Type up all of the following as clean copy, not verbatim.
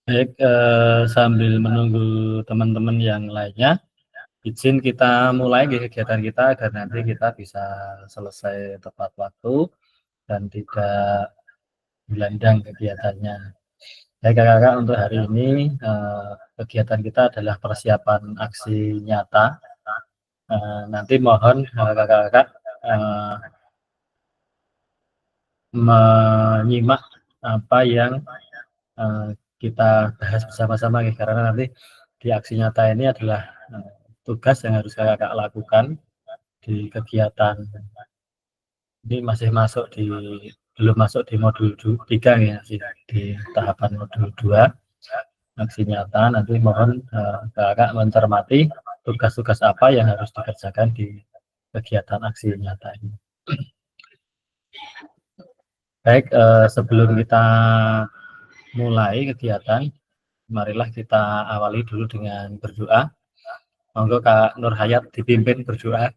Baik, sambil menunggu teman-teman yang lainnya, izin kita mulai kegiatan kita agar nanti kita bisa selesai tepat waktu dan tidak gelandang kegiatannya. Baik kakak-kakak, untuk hari ini kegiatan kita adalah persiapan aksi nyata. Nanti mohon kakak-kakak menyimak apa yang kita bahas bersama-sama, karena nanti di aksi nyata ini adalah tugas yang harus kakak lakukan di kegiatan ini. Belum masuk di modul 3 ya, di tahapan modul 2 aksi nyata. Nanti mohon kakak mencermati tugas-tugas apa yang harus dikerjakan di kegiatan aksi nyata ini. Baik, sebelum kita mulai kegiatan, marilah kita awali dulu dengan berdoa. Monggo Kak Nur Hayat dipimpin berdoa.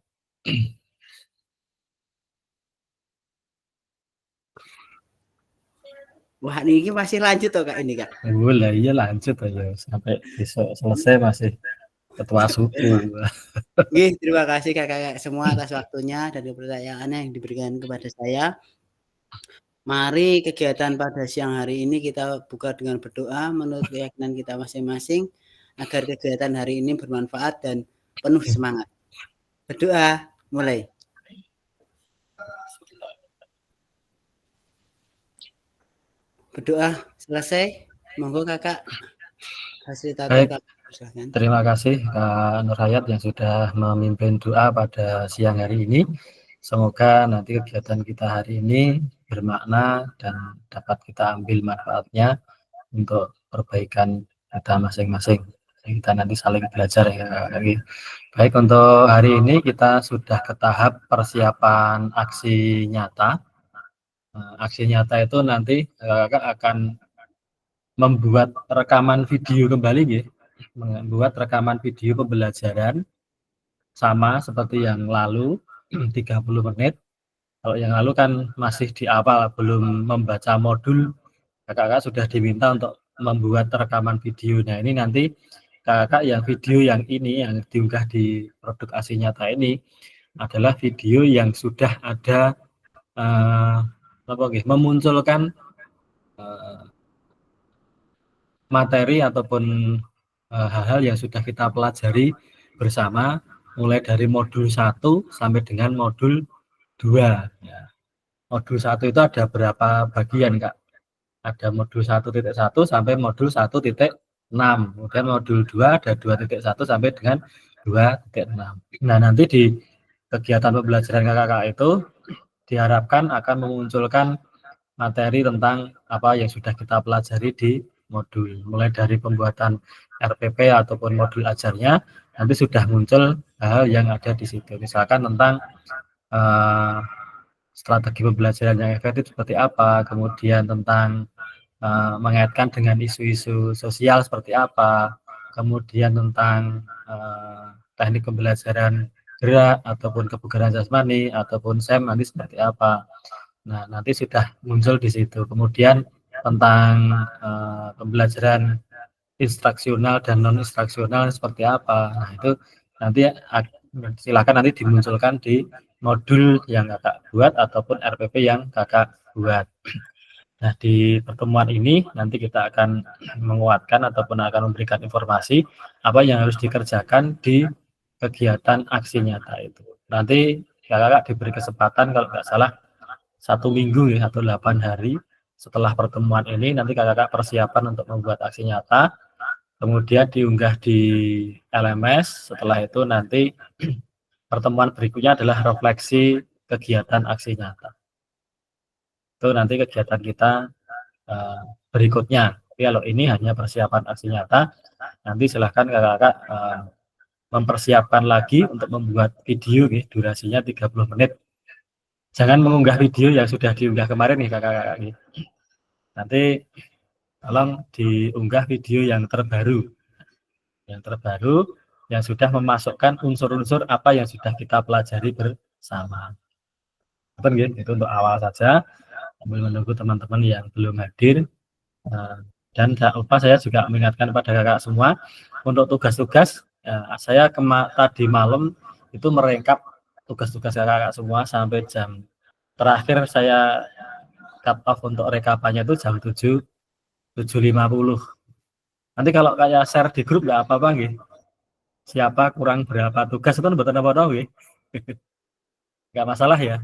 Wah, ini masih lanjut toh Kak ini Kak? Boleh, iya lanjut aja sampai besok selesai masih ketua suku. Oke, terima kasih kakak-kakak semua atas waktunya dan kepercayaan yang diberikan kepada saya. Mari kegiatan pada siang hari ini kita buka dengan berdoa menurut keyakinan kita masing-masing agar kegiatan hari ini bermanfaat dan penuh semangat. Berdoa, mulai. Berdoa selesai. Monggo kakak fasilitator Baik, kakak. Silahkan. terima kasih Kak Nur Hayat yang sudah memimpin doa pada siang hari ini. Semoga nanti kegiatan kita hari ini bermakna dan dapat kita ambil manfaatnya untuk perbaikan kita masing-masing. Kita nanti saling belajar ya. Baik, untuk hari ini kita sudah ke tahap persiapan aksi nyata. Aksi nyata itu nanti kakak akan membuat rekaman video kembali ya. Membuat rekaman video pembelajaran sama seperti yang lalu 30 menit. Kalau yang lalu kan masih di awal, belum membaca modul, kakak-kakak sudah diminta untuk membuat rekaman video. Nah ini nanti kakak yang video yang ini yang diunggah di produk aksi nyata ini adalah video yang sudah ada memunculkan materi ataupun hal-hal yang sudah kita pelajari bersama mulai dari modul 1 sampai dengan modul 2 ya. Modul 1 itu ada berapa bagian Kak? Ada modul 1.1 sampai modul 1.6. Kemudian modul 2 ada 2.1 sampai dengan 2.6. Nah, nanti di kegiatan pembelajaran kakak itu diharapkan akan memunculkan materi tentang apa yang sudah kita pelajari di modul. Mulai dari pembuatan RPP ataupun modul ajarnya, nanti sudah muncul hal yang ada di situ. Misalkan tentang strategi pembelajaran yang efektif seperti apa, kemudian tentang mengaitkan dengan isu-isu sosial seperti apa, kemudian tentang teknik pembelajaran gerak ataupun kebugaran jasmani ataupun SEM nanti seperti apa. Nah, nanti sudah muncul di situ. Kemudian tentang pembelajaran instruksional dan non instruksional seperti apa. Nah, itu nanti silakan nanti dimunculkan di modul yang kakak buat ataupun RPP yang kakak buat. Nah, di pertemuan ini nanti kita akan menguatkan ataupun akan memberikan informasi apa yang harus dikerjakan di kegiatan aksi nyata itu. Nanti kakak diberi kesempatan kalau nggak salah 1 minggu ya, atau 8 hari setelah pertemuan ini nanti kakak persiapan untuk membuat aksi nyata, kemudian diunggah di LMS. Setelah itu nanti pertemuan berikutnya adalah refleksi kegiatan aksi nyata. Itu nanti kegiatan kita berikutnya. Tapi kalau ini hanya persiapan aksi nyata, nanti silahkan kakak-kakak mempersiapkan lagi untuk membuat video nih, durasinya 30 menit. Jangan mengunggah video yang sudah diunggah kemarin nih kakak-kakak nih. Nanti tolong diunggah video yang terbaru. Yang terbaru yang sudah memasukkan unsur-unsur apa yang sudah kita pelajari bersama. Itu untuk awal saja, sambil menunggu teman-teman yang belum hadir. Dan jangan lupa saya juga mengingatkan pada kakak semua untuk tugas-tugas. Saya tadi malam itu merengkap tugas-tugas kakak semua sampai jam terakhir saya cut off untuk rekapannya itu jam 7.50. Nanti kalau kayak share di grup nggak apa-apa gitu. Siapa kurang berapa tugas itu betul apa tahu ya. Nggak masalah ya.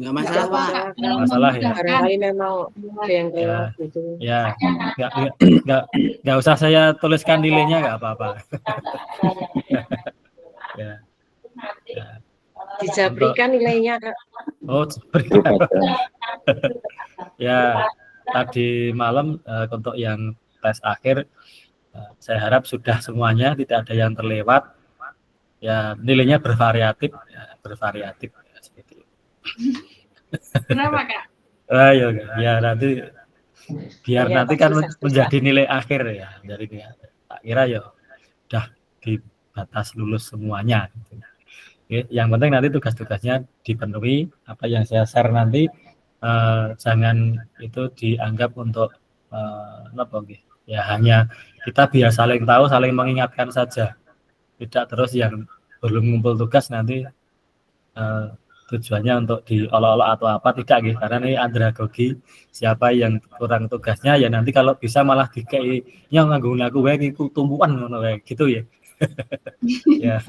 Nggak masalah, Pak. Nggak masalah ya. Barangkali memang ada yang lewat gitu. Ya, nggak usah saya tuliskan nilainya nggak apa-apa. Ya. Dijabrikan nilainya, Kak. Oh, berikan. Ya, tadi malam untuk yang tes akhir saya harap sudah semuanya, tidak ada yang terlewat. Ya, nilainya bervariatif ya, seperti itu. Kenapa, Kak? Ya, ya nanti biar ya, nanti kan menjadi nilai akhir ya. Jadi tak kira ya udah di batas lulus semuanya. Gitu. Oke, yang penting nanti tugas-tugasnya dipenuhi. Apa yang saya share nanti jangan itu dianggap untuk ya hanya kita biar saling tahu, saling mengingatkan saja. Tidak terus yang belum ngumpul tugas nanti tujuannya untuk diolok-olok atau apa, tidak gitu. Karena ini andragogi, siapa yang kurang tugasnya ya nanti kalau bisa malah dikei yang nganggung lagu wae iku tumpuan ngono wae gitu ya. Ya.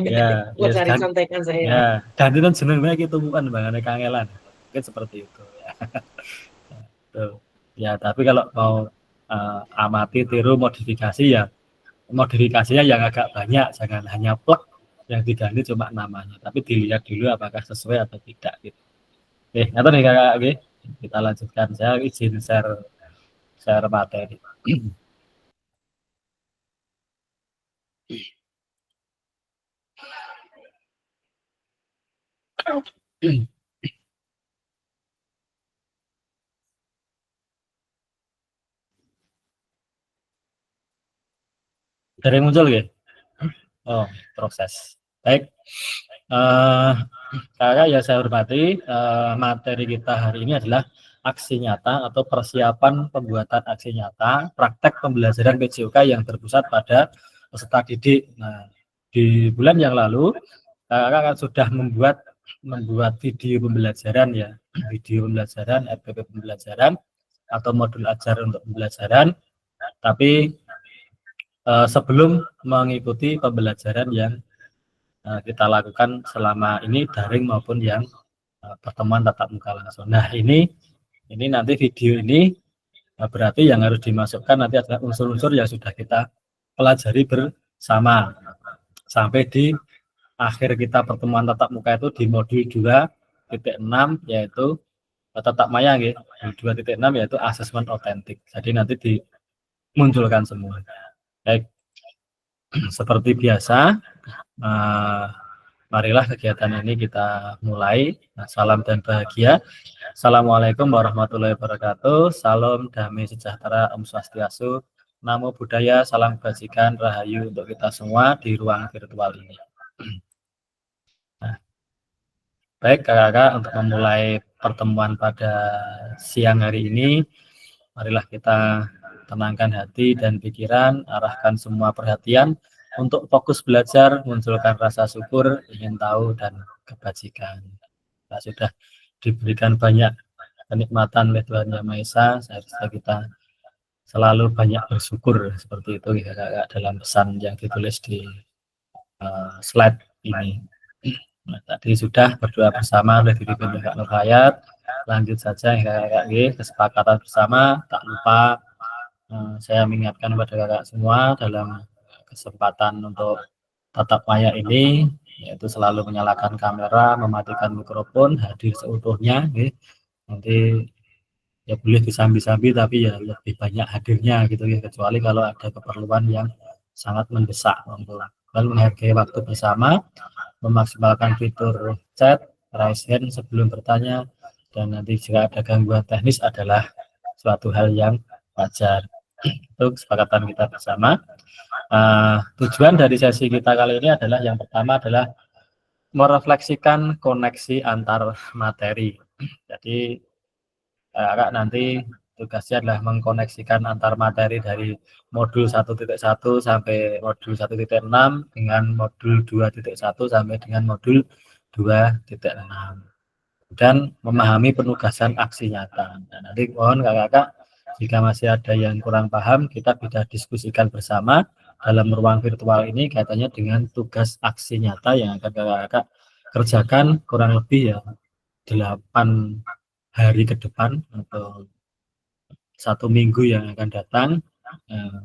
Ya, cari contekan saya. Ya, dan itu jeneng wae iki tumpuan bangane kangelan. Mungkin seperti itu ya. Ya, tapi kalau mau amati, tiru, modifikasi ya modifikasinya yang agak banyak, jangan hanya plug yang diganti cuma namanya, tapi dilihat dulu apakah sesuai atau tidak gitu. Oke, ngatur nih kakak, oke. Kita lanjutkan. Saya izin share materi. Dari muncul ya? Oh, proses. Baik. Kakak ya saya hormati, materi kita hari ini adalah aksi nyata atau persiapan pembuatan aksi nyata praktek pembelajaran PJOK yang berpusat pada peserta didik. Nah, di bulan yang lalu kakak kan sudah membuat video pembelajaran ya, video pembelajaran, RPP pembelajaran atau modul ajar untuk pembelajaran. Tapi sebelum mengikuti pembelajaran yang kita lakukan selama ini daring maupun yang pertemuan tatap muka langsung. Nah ini nanti video ini berarti yang harus dimasukkan nanti adalah unsur-unsur yang sudah kita pelajari bersama sampai di akhir kita pertemuan tatap muka itu di modul 2.6 yaitu tatap maya gitu. 2.6 yaitu asesmen otentik. Jadi nanti dimunculkan semua. Baik, seperti biasa, marilah kegiatan ini kita mulai. Nah, salam dan bahagia. Assalamualaikum warahmatullahi wabarakatuh. Salam damai sejahtera, Om Swastiastu, Namo Buddhaya, salam kebajikan, rahayu untuk kita semua di ruang virtual ini. Nah, baik kakak-kakak, untuk memulai pertemuan pada siang hari ini, marilah kita tenangkan hati dan pikiran, arahkan semua perhatian untuk fokus belajar, munculkan rasa syukur, ingin tahu, dan kebajikan. Kita sudah diberikan banyak kenikmatan oleh Tuhan Yang Maha Esa, seharusnya kita selalu banyak bersyukur, seperti itu ya, dalam pesan yang ditulis di slide ini. Nah, tadi sudah berdoa bersama oleh dipimpin Kak Nur Hayat. Lanjut saja ya, kesepakatan bersama, tak lupa saya mengingatkan kepada kakak semua dalam kesempatan untuk tatap maya ini, yaitu selalu menyalakan kamera, mematikan mikrofon, hadir seutuhnya. Nanti ya boleh disambi-sambi tapi ya lebih banyak hadirnya gitu ya, kecuali kalau ada keperluan yang sangat mendesak untuk menghargai waktu bersama, memaksimalkan fitur chat, raise hand sebelum bertanya, dan nanti jika ada gangguan teknis adalah suatu hal yang wajar. Itu kesepakatan kita bersama. Tujuan dari sesi kita kali ini adalah yang pertama adalah merefleksikan koneksi antar materi. Jadi Kakak nanti tugasnya adalah mengkoneksikan antar materi dari modul 1.1 sampai modul 1.6 dengan modul 2.1 sampai dengan modul 2.6 dan memahami penugasan aksi nyata. Nah, nanti mohon kakak-kakak jika masih ada yang kurang paham kita bisa diskusikan bersama dalam ruang virtual ini kaitannya dengan tugas aksi nyata yang akan kakak-kakak kerjakan kurang lebih ya 8 hari ke depan atau 1 minggu yang akan datang,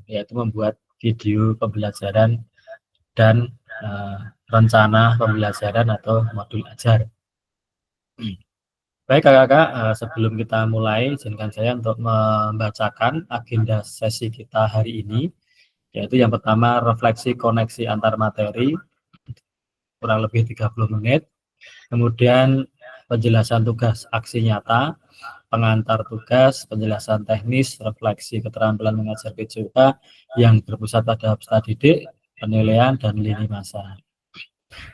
yaitu membuat video pembelajaran dan rencana pembelajaran atau modul ajar. Baik kakak-kakak, sebelum kita mulai izinkan saya untuk membacakan agenda sesi kita hari ini, yaitu yang pertama refleksi koneksi antar materi kurang lebih 30 menit, kemudian penjelasan tugas aksi nyata, pengantar tugas, penjelasan teknis, refleksi keterampilan mengajar PJOK yang berpusat pada peserta didik, penilaian, dan lini masa.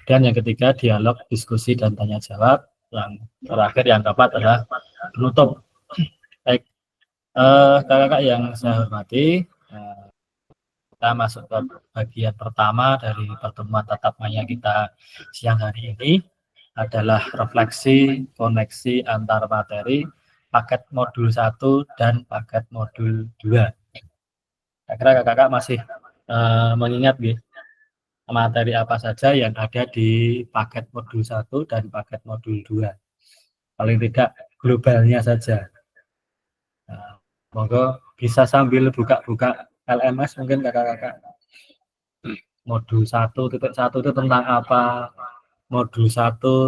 Dan yang ketiga, dialog, diskusi, dan tanya jawab. Yang terakhir, yang keempat adalah penutup. Baik, kakak-kakak yang saya hormati, kita masuk ke bagian pertama dari pertemuan tatap maya kita siang hari ini adalah refleksi koneksi antar materi paket modul 1 dan paket modul 2. Kira-kira kakak masih mengingat gitu, materi apa saja yang ada di paket modul 1 dan paket modul 2. Paling tidak globalnya saja. Nah, monggo bisa sambil buka-buka LMS mungkin kakak-kakak. Modul 1.1 itu tentang apa? Modul 1.2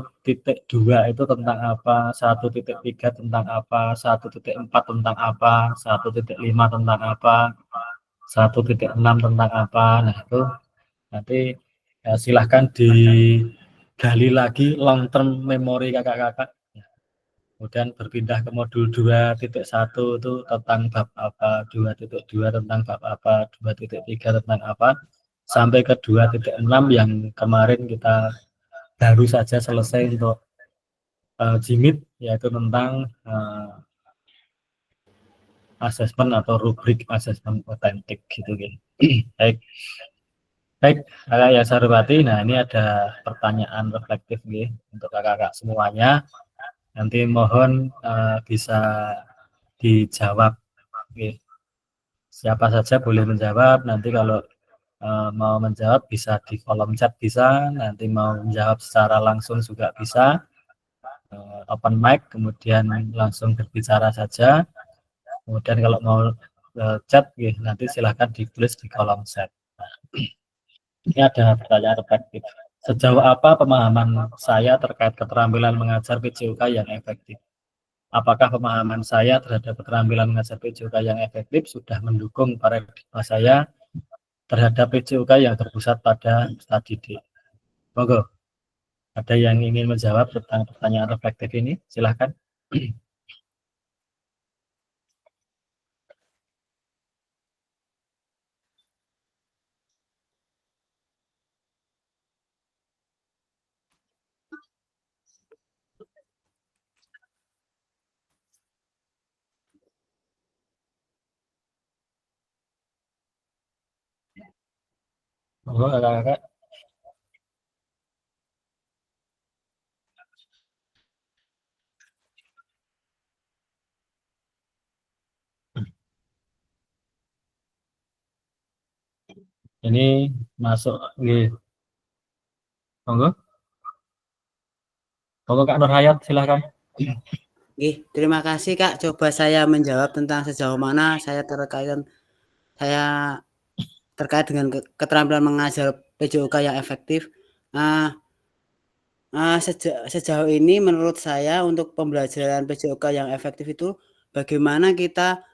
itu tentang apa, 1.3 tentang apa, 1.4 tentang apa, 1.5 tentang apa, 1.6 tentang apa. Nah itu nanti ya, silahkan digali lagi long term memory kakak-kakak. Kemudian berpindah ke modul 2.1 itu tentang bab apa, 2.2 tentang bab apa, 2.3 tentang apa, sampai ke 2.6 yang kemarin kita baru saja selesai untuk JIMIT, yaitu tentang asesmen atau rubrik asesmen otentik gitu. Baik, kakak yang saya hormati, nah ini ada pertanyaan reflektif gitu, untuk kakak-kakak semuanya. Nanti mohon bisa dijawab. Gitu. Siapa saja boleh menjawab. Nanti kalau mau menjawab bisa di kolom chat bisa. Nanti mau menjawab secara langsung juga bisa. Open mic, kemudian langsung berbicara saja. Kemudian kalau mau chat, nanti silahkan ditulis di kolom chat. Ini ada pertanyaan reflektif. Sejauh apa pemahaman saya terkait keterampilan mengajar PJOK yang efektif? Apakah pemahaman saya terhadap keterampilan mengajar PJOK yang efektif sudah mendukung paradigma saya terhadap PJOK yang berpusat pada peserta didik? Monggo. Ada yang ingin menjawab tentang pertanyaan reflektif ini? Silahkan. Monggo kakak-kakak. Ini masuk monggo. Monggo Kak Nurhayat, silahkan. Terima kasih Kak. Coba saya menjawab tentang sejauh mana saya terkait dengan keterampilan mengajar PJOK yang efektif. Sejauh ini menurut saya untuk pembelajaran PJOK yang efektif itu bagaimana kita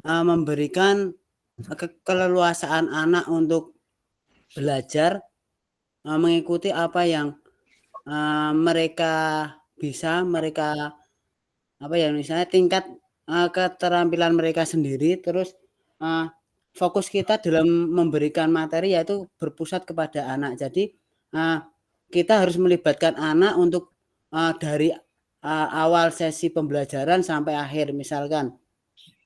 memberikan keleluasaan anak untuk belajar mengikuti apa yang mereka bisa, misalnya tingkat keterampilan mereka sendiri, terus fokus kita dalam memberikan materi yaitu berpusat kepada anak. Jadi kita harus melibatkan anak untuk dari awal sesi pembelajaran sampai akhir. Misalkan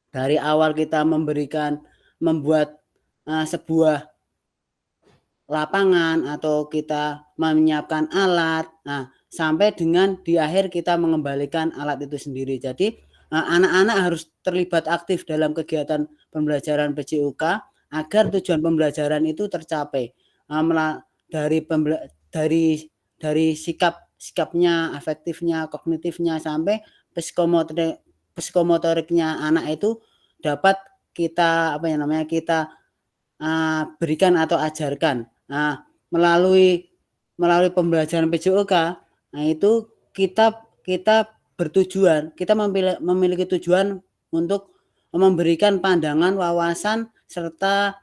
dari awal kita membuat sebuah lapangan atau kita menyiapkan alat, nah sampai dengan di akhir kita mengembalikan alat itu sendiri. Jadi anak-anak harus terlibat aktif dalam kegiatan pembelajaran PJOK agar tujuan pembelajaran itu tercapai. Dari sikapnya, afektifnya, kognitifnya sampai psikomotoriknya anak itu dapat kita berikan atau ajarkan. Nah, melalui pembelajaran PJOK, nah itu kita bertujuan, kita memiliki tujuan untuk memberikan pandangan, wawasan serta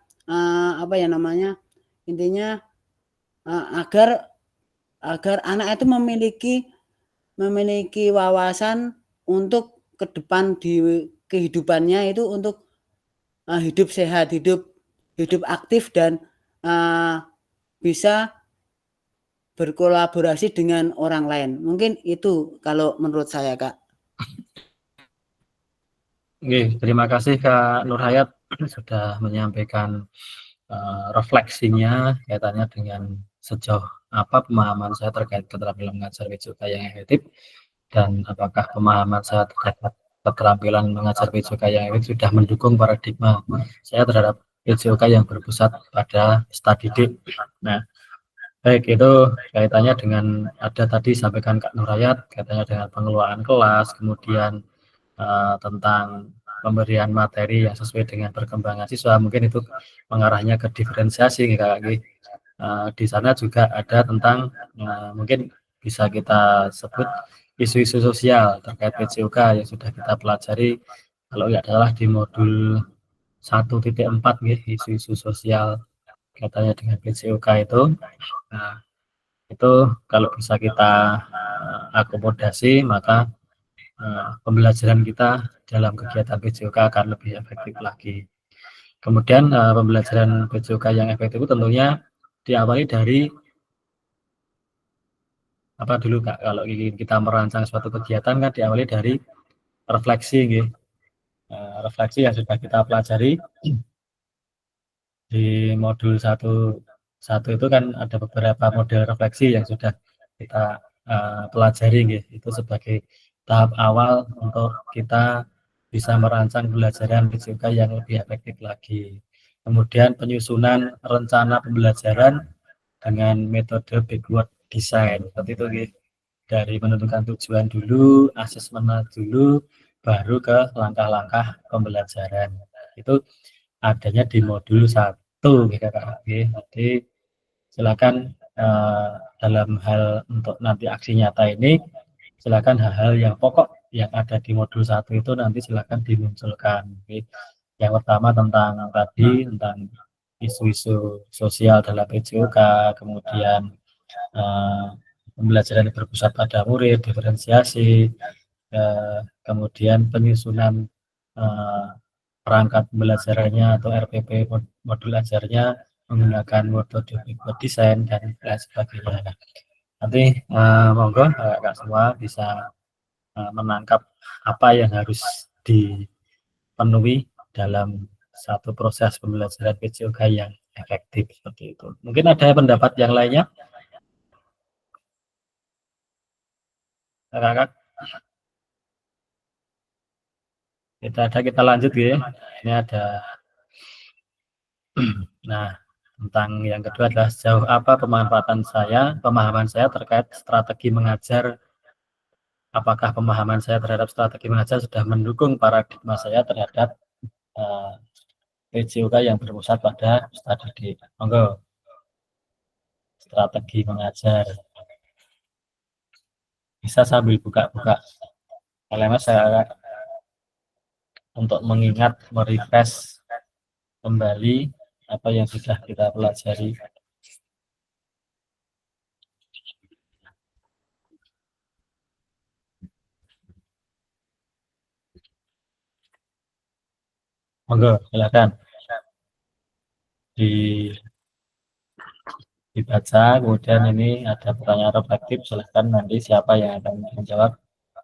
intinya agar anak itu memiliki wawasan untuk ke depan di kehidupannya itu untuk hidup sehat, hidup aktif dan bisa berkolaborasi dengan orang lain. Mungkin itu kalau menurut saya, Kak. Oke, terima kasih Kak Nur Hayat sudah menyampaikan refleksinya kaitannya dengan sejauh apa pemahaman saya terkait keterampilan mengajar PJOK yang efektif dan apakah pemahaman saya terhadap keterampilan mengajar PJOK yang efektif sudah mendukung paradigma saya terhadap PJOK yang berpusat pada study day. Nah, baik, itu kaitannya dengan ada tadi sampaikan Kak Nur Hayat kaitannya dengan pengelolaan kelas, kemudian tentang pemberian materi yang sesuai dengan perkembangan siswa, mungkin itu mengarahnya ke diferensiasi Kak. Di sana juga ada tentang mungkin bisa kita sebut isu-isu sosial terkait PJOK yang sudah kita pelajari kalau nggak salah di modul 1.4 isu-isu sosial katanya dengan PJOK itu. Nah, itu kalau bisa kita akomodasi maka pembelajaran kita dalam kegiatan PJOK akan lebih efektif lagi. Kemudian pembelajaran PJOK yang efektif itu tentunya diawali dari apa dulu Kak, kalau kita merancang suatu kegiatan kan diawali dari refleksi gitu. Refleksi yang sudah kita pelajari di modul 1 itu kan ada beberapa model refleksi yang sudah kita pelajari gitu. Itu sebagai tahap awal untuk kita bisa merancang pembelajaran PJOK yang lebih efektif lagi. Kemudian penyusunan rencana pembelajaran dengan metode backward design seperti itu gitu. Dari menentukan tujuan dulu, asesmen dulu, baru ke langkah-langkah pembelajaran. Itu adanya di modul 1 gitu Kak. Jadi silakan dalam hal untuk nanti aksi nyata ini silakan hal-hal yang pokok yang ada di modul 1 itu nanti silakan dimunculkan. Yang pertama tentang isu-isu sosial dalam PJOK, kemudian pembelajaran yang berpusat pada murid, diferensiasi, kemudian penyusunan perangkat pembelajarannya atau RPP modul ajarnya menggunakan metode backward design dan lain sebagainya. Nanti monggo Kak semua bisa menangkap apa yang harus dipenuhi dalam satu proses pembelajaran PJOK yang efektif seperti itu. Mungkin ada pendapat yang lainnya? Kakak, kita lanjut ya. Ini ada nah tentang yang kedua adalah sejauh apa pemahaman saya terkait strategi mengajar. Apakah pemahaman saya terhadap strategi mengajar sudah mendukung paradigma saya terhadap PJOK yang berpusat pada study. Monggo. Strategi mengajar. Bisa sambil buka-buka LMS saya untuk mengingat, merefresh kembali apa yang sudah kita pelajari. Monggo, silakan. dibaca, kemudian ini ada pertanyaan reflektif, silahkan nanti siapa yang akan menjawab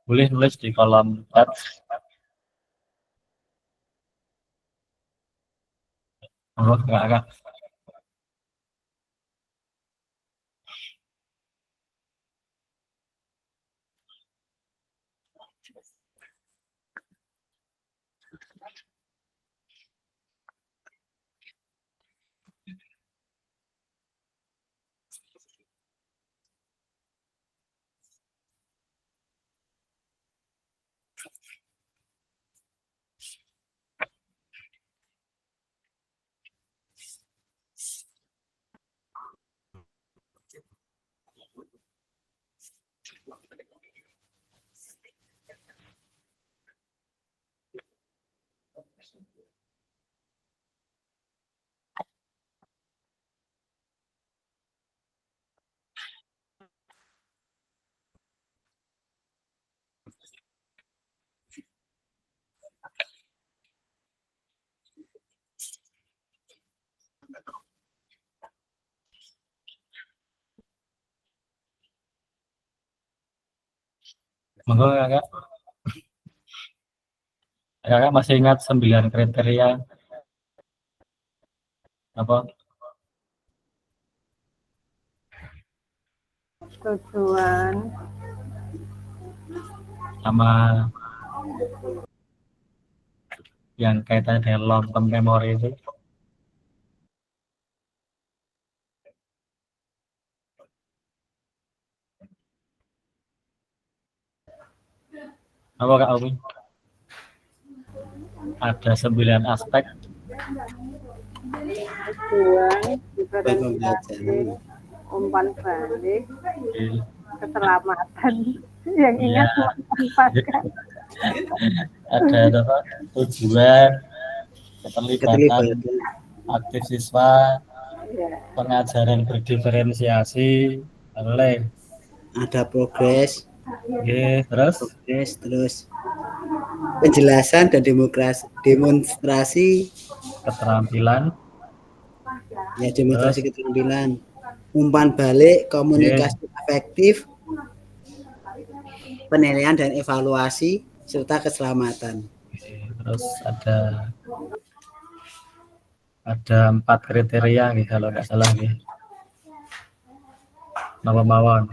boleh nulis di kolom chat. Oh, enggak. Monggo Kakak. Kakak masih ingat 9 kriteria apa? Tujuan. Sama yang kaitannya dengan long term memory itu. Apa Kak Umi? Ada 9 aspek. Tujuan, Pembelajaran. umpan balik, Iya. keselamatan. Yang ingat Iya. memanfaatkan. Ada apa? Tujuan, keterlibatan aktif siswa, Ya. pengajaran berdiferensiasi, oleh Ada progres, terus penjelasan dan demonstrasi keterampilan, ya, demonstrasi keterampilan, umpan balik, komunikasi efektif, penilaian dan evaluasi, serta keselamatan. terus ada 4 kriteria nih kalau nggak salah nih. Nama mawon.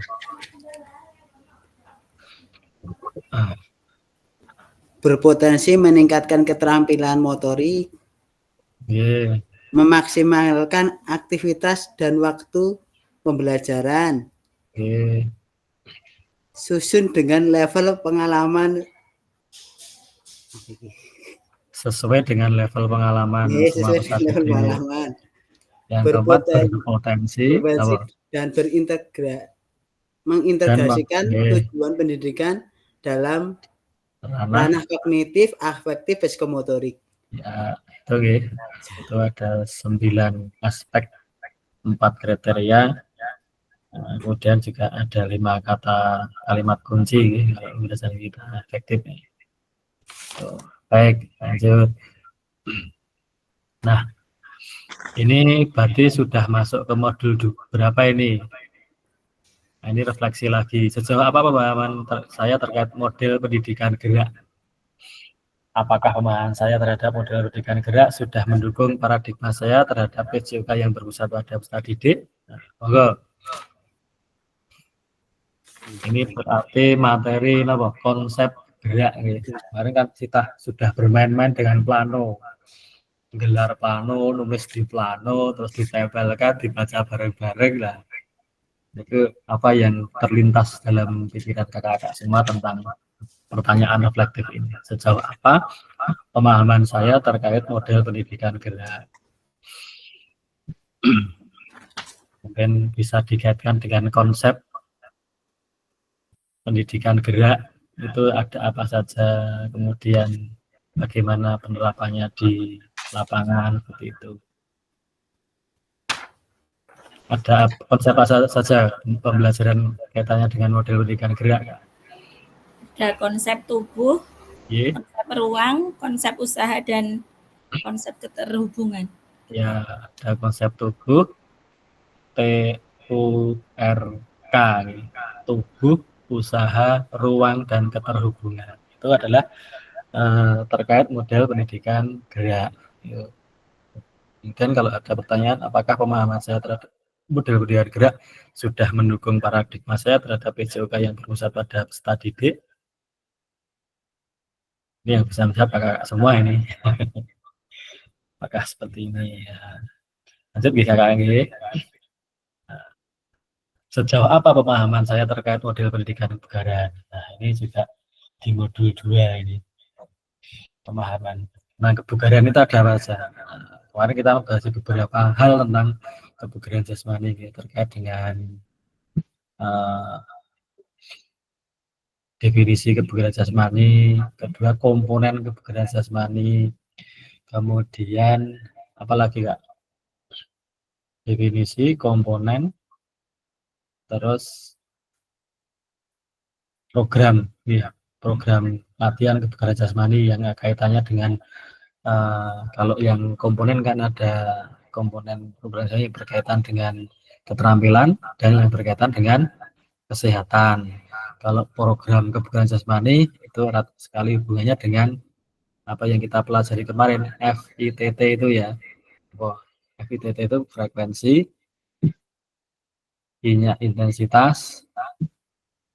Berpotensi meningkatkan keterampilan motorik, Yeah. memaksimalkan aktivitas dan waktu pembelajaran, Yeah. susun dengan level pengalaman Sesuai dengan level pengalaman semua sesuai dengan level pengalaman. Yang keempat berpotensi dan mengintegrasikan tujuan pendidikan dalam ranah kognitif, afektif, psikomotorik. Ya, itu ada 9 aspek, 4 kriteria. Kemudian juga ada 5 kata kalimat kunci kalau berdasar kita efektif. Baik, lanjut. Nah, ini berarti sudah masuk ke modul berapa ini? Nah, ini refleksi lagi. Sejauh apa pemahaman saya terkait model pendidikan gerak? Apakah pemahaman saya terhadap model pendidikan gerak sudah mendukung paradigma saya terhadap PJOK yang berpusat pada peserta didik? Monggo. Ini berarti materi konsep gerak. Kemarin kan kita sudah bermain-main dengan plano, gelar plano, nulis di plano, terus ditempelkan, dibaca bareng-bareng lah. Itu apa yang terlintas dalam pikiran kakak-kakak semua tentang pertanyaan reflektif ini. Sejauh apa pemahaman saya terkait model pendidikan gerak? Mungkin bisa dikaitkan dengan konsep pendidikan gerak itu ada apa saja, kemudian bagaimana penerapannya di lapangan seperti itu. Ada konsep apa saja pembelajaran kaitannya dengan model pendidikan gerak? Ada konsep tubuh, konsep ruang, konsep usaha, dan konsep keterhubungan. Ya, ada konsep tubuh, TURK, tubuh, usaha, ruang, dan keterhubungan. Itu adalah terkait model pendidikan gerak. Kemudian kalau ada pertanyaan, apakah pemahaman saya terhadap model pendidikan gerak sudah mendukung paradigma saya terhadap PJOK yang berpusat pada peserta didik? Ini yang bisa menjawab kakak semua ini. Apakah seperti ini? Ya. Lanjut kakak ini. Sejauh apa pemahaman saya terkait model pendidikan kebugaran? Nah, ini juga di modul 2 ini. Pemahaman. Nah, kebugaran itu ada apa saja? Kemarin kita membahas beberapa hal tentang kebugaran jasmani terkait dengan definisi kebugaran jasmani, kedua komponen kebugaran jasmani, kemudian apalagi Kak? Definisi, komponen, terus program, ya, program latihan kebugaran jasmani yang kaitannya dengan kalau yang komponen kan ada komponen kebugaran jasmani yang berkaitan dengan keterampilan dan yang berkaitan dengan kesehatan. Kalau program kebugaran jasmani itu erat sekali hubungannya dengan apa yang kita pelajari kemarin, FITT itu ya. FITT itu frekuensi, I-nya intensitas,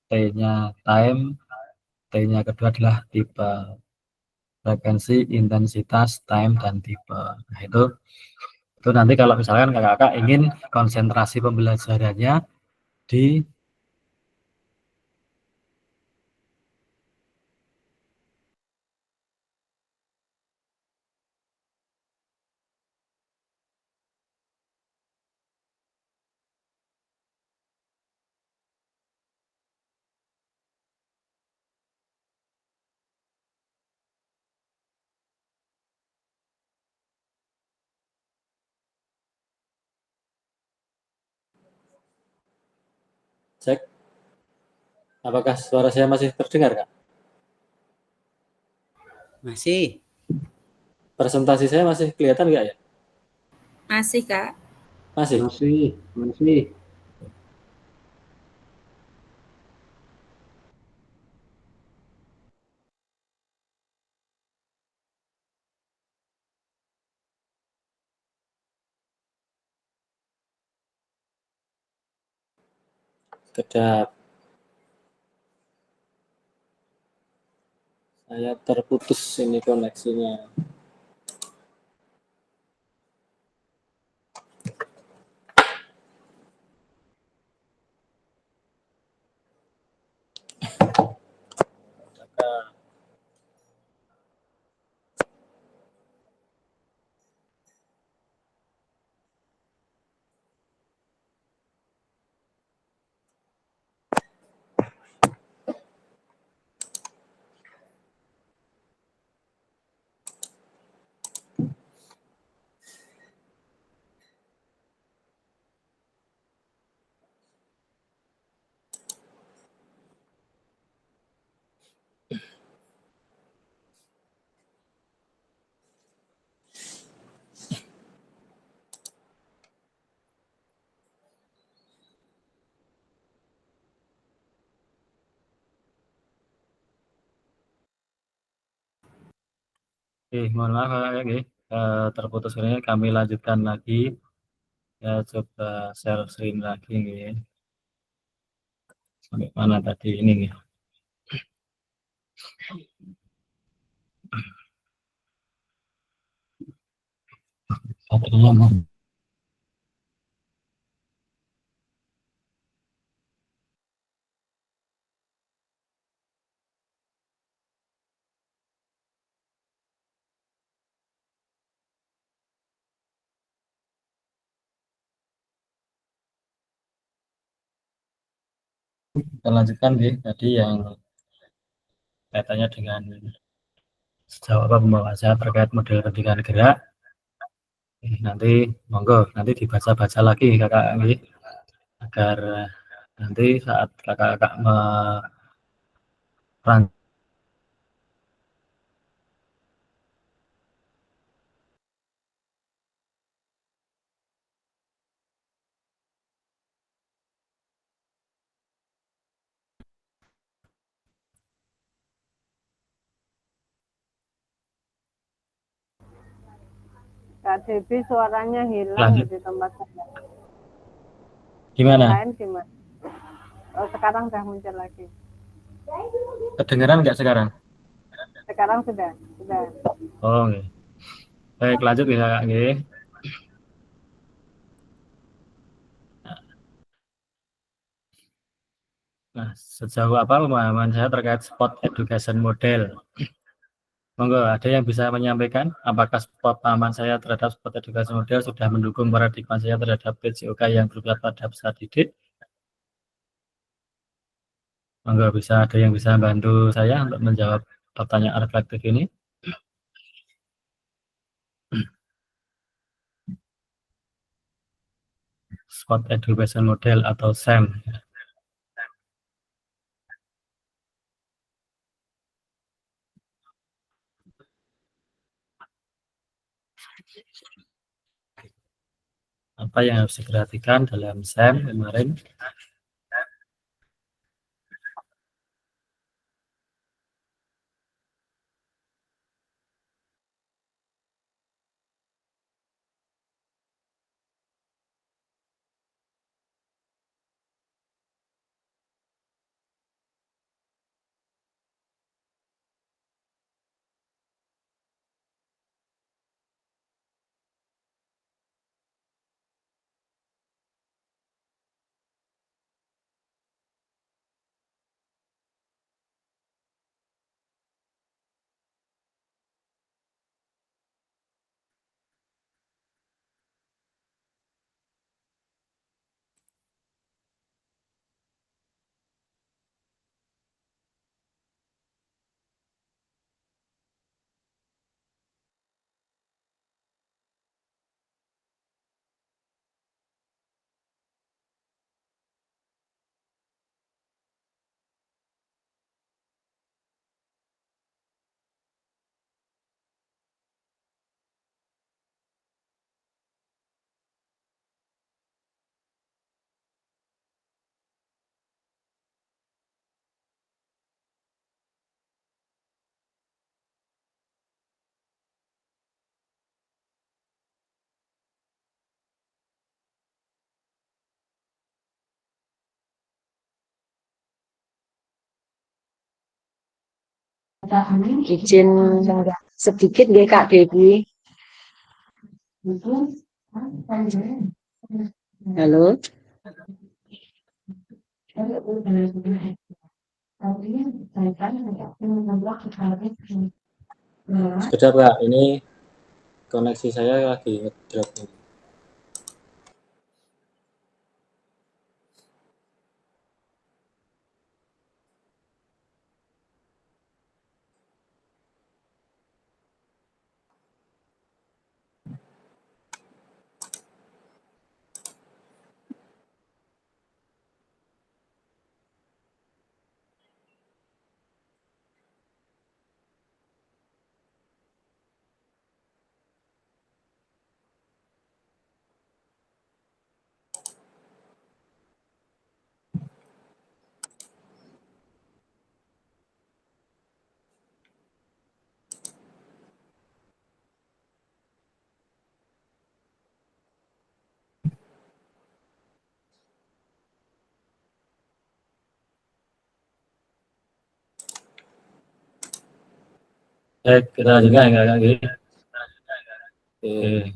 T-nya time, T-nya kedua adalah tipe. Frekuensi, intensitas, time, dan tipe. Nah, itu nanti kalau misalkan kakak-kakak ingin konsentrasi pembelajarannya di cek apakah suara saya masih terdengar Kak? Masih. Presentasi saya masih kelihatan nggak ya? Masih, Kak. Masih. Kedap. Saya terputus ini koneksinya. Oke, mohon maaf ya, terputus ini. Kami lanjutkan lagi. Ya, coba share screen lagi ya. Sampai mana tadi ini ya? Baterainya mau. Kita lanjutkan ya, tadi yang kaitannya dengan sejauh apa pembahasan saya terkait model pendidikan gerak. Nanti monggo nanti dibaca-baca lagi kakak ini agar nanti saat kakak-kakak Kak Devi suaranya hilang Lanjut. di tempat saya. Gimana? Lain gimana? Oh, sekarang sudah muncul lagi. Kedengeran nggak sekarang? Sekarang sudah. Oh, okay. Baik, lanjut ya Kak. Okay. Nah, sejauh apa pemahaman saya terkait sport education model? Monggo, ada yang bisa menyampaikan apakah pemahaman saya terhadap sport education model sudah mendukung paradigma saya terhadap PJOK yang berpusat pada peserta didik? Monggo, ada yang bisa bantu saya untuk menjawab pertanyaan reflektif ini? Sport education model atau SEM. Apa yang harus diperhatikan dalam SEM kemarin? Izin sedikit nggih Kak Devi. Halo. Sudah Pak, ini koneksi saya lagi drop. Kita lanjutkan ya Kak. Oke.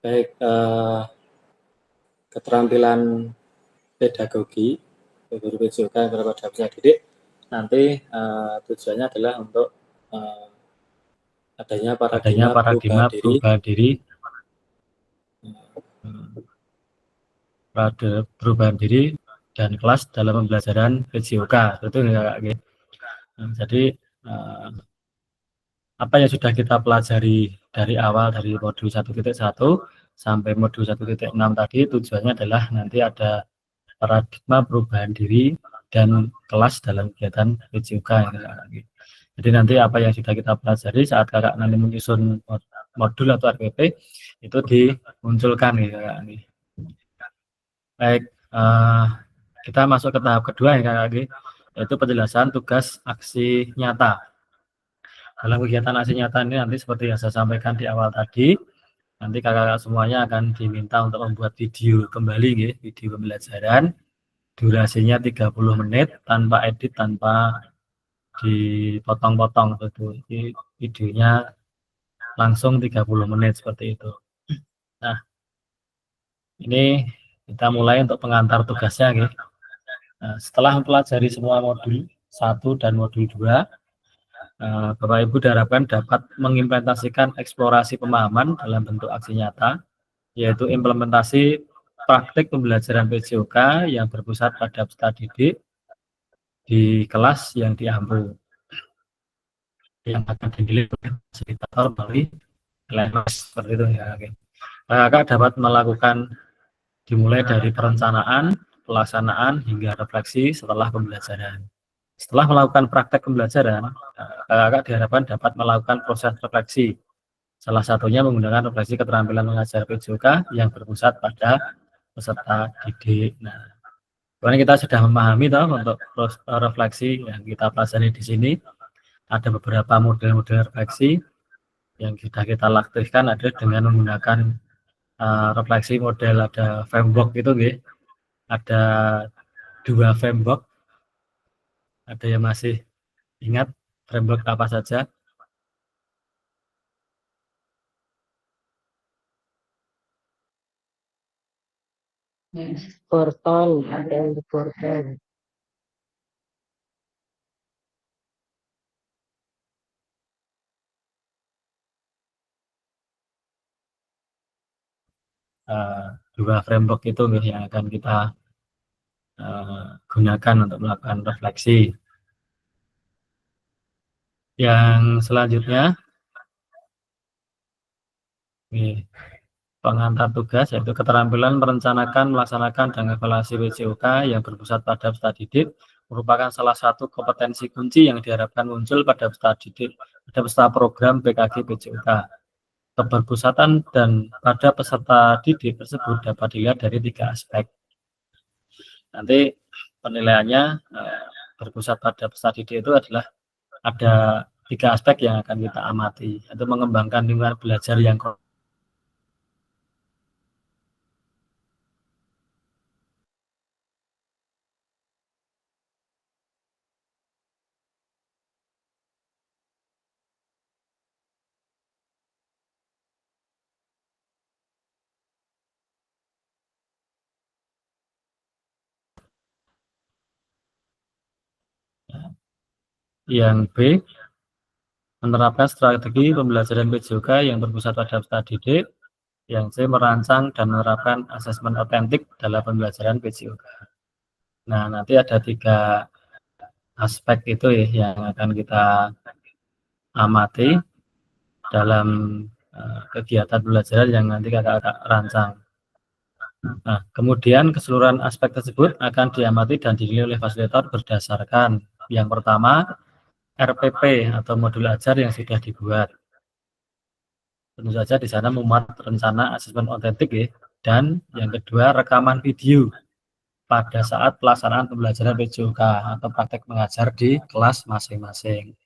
Baik, keterampilan pedagogi guru PJOK kepada peserta didik nanti tujuannya adalah untuk adanya paradigma perubahan diri perubahan diri dan kelas dalam pembelajaran PJOK itu enggak gitu. Jadi apa yang sudah kita pelajari dari awal dari modul 1.1 sampai modul 1.6 tadi tujuannya adalah nanti ada paradigma perubahan diri dan kelas dalam kegiatan PJOK. Jadi nanti apa yang sudah kita pelajari saat kakak nanti menyusun modul atau RPP itu dimunculkan gitu Kak. Baik, kita masuk ke tahap kedua ya Kakak, yaitu penjelasan tugas aksi nyata. Dalam kegiatan aksi nyata ini nanti seperti yang saya sampaikan di awal tadi, nanti kakak-kakak semuanya akan diminta untuk membuat video kembali, video pembelajaran, durasinya 30 menit, tanpa edit, tanpa dipotong-potong. Jadi videonya langsung 30 menit seperti itu. Nah, ini kita mulai untuk pengantar tugasnya. Nah, setelah mempelajari semua modul 1 dan modul 2, Bapak Ibu diharapkan dapat mengimplementasikan eksplorasi pemahaman dalam bentuk aksi nyata, yaitu implementasi praktik pembelajaran PJOK yang berpusat pada peserta didik di kelas yang diampu, yang akan dinilai oleh fasilitator melalui LMS seperti itu ya. Kakak dapat melakukan dimulai dari perencanaan, pelaksanaan hingga refleksi setelah pembelajaran. Setelah melakukan praktek pembelajaran, kakak diharapkan dapat melakukan proses refleksi. Salah satunya menggunakan refleksi keterampilan mengajar PJOK yang berpusat pada peserta didik. Nah, kemudian kita sudah memahami untuk refleksi yang kita pelajari di sini. Ada beberapa model-model refleksi yang sudah kita latihkan ada dengan menggunakan refleksi model ada framework itu, ada 2 framework. Ada yang masih ingat framework apa saja? Borton, ada yang di Borton. Dua framework itu yang akan kita gunakan untuk melakukan refleksi. Yang selanjutnya, pengantar tugas yaitu keterampilan merencanakan, melaksanakan, dan evaluasi PJOK yang berpusat pada peserta didik merupakan salah satu kompetensi kunci yang diharapkan muncul pada peserta didik, pada peserta program PKG PJOK. Keberpusatan dan pada peserta didik tersebut dapat dilihat dari 3 aspek. Nanti penilaiannya berpusat pada peserta didik itu adalah ada 3 aspek yang akan kita amati, yaitu mengembangkan lingkungan belajar yang yang B, menerapkan strategi pembelajaran PJOK yang berpusat pada peserta didik. Yang C, merancang dan menerapkan asesmen otentik dalam pembelajaran PJOK. Nah, nanti ada 3 aspek itu yang akan kita amati dalam kegiatan pembelajaran yang nanti kakak rancang. Nah, kemudian keseluruhan aspek tersebut akan diamati dan dinilai oleh fasilitator berdasarkan yang pertama RPP atau modul ajar yang sudah dibuat. Tentu saja di sana memuat rencana asesmen otentik dan yang kedua rekaman video pada saat pelaksanaan pembelajaran PJOK atau praktek mengajar di kelas masing-masing.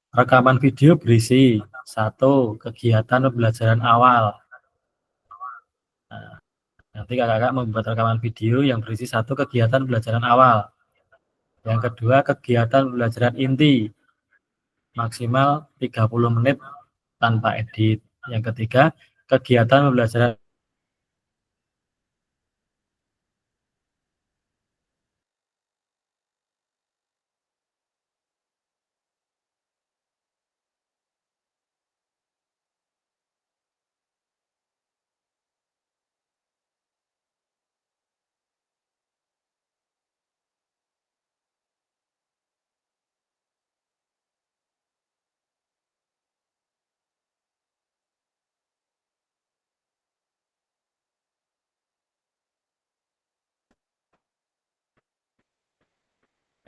Rekaman video berisi 1. Kegiatan pembelajaran awal. Nah, nanti kakak-kakak membuat rekaman video yang berisi 1 kegiatan pembelajaran awal. Yang kedua, kegiatan pembelajaran inti maksimal 30 menit tanpa edit. Yang ketiga, kegiatan pembelajaran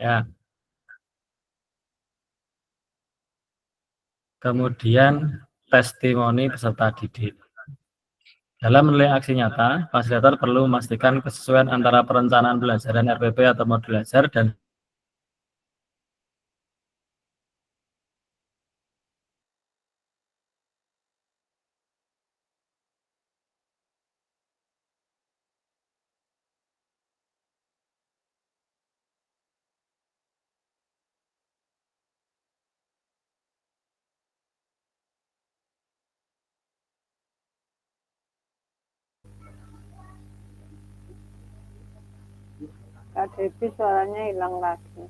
ya. Kemudian testimoni peserta didik. Dalam menilai aksi nyata, fasilitator perlu memastikan kesesuaian antara perencanaan pembelajaran RPP atau modul ajar dan Kak Devi suaranya hilang lagi.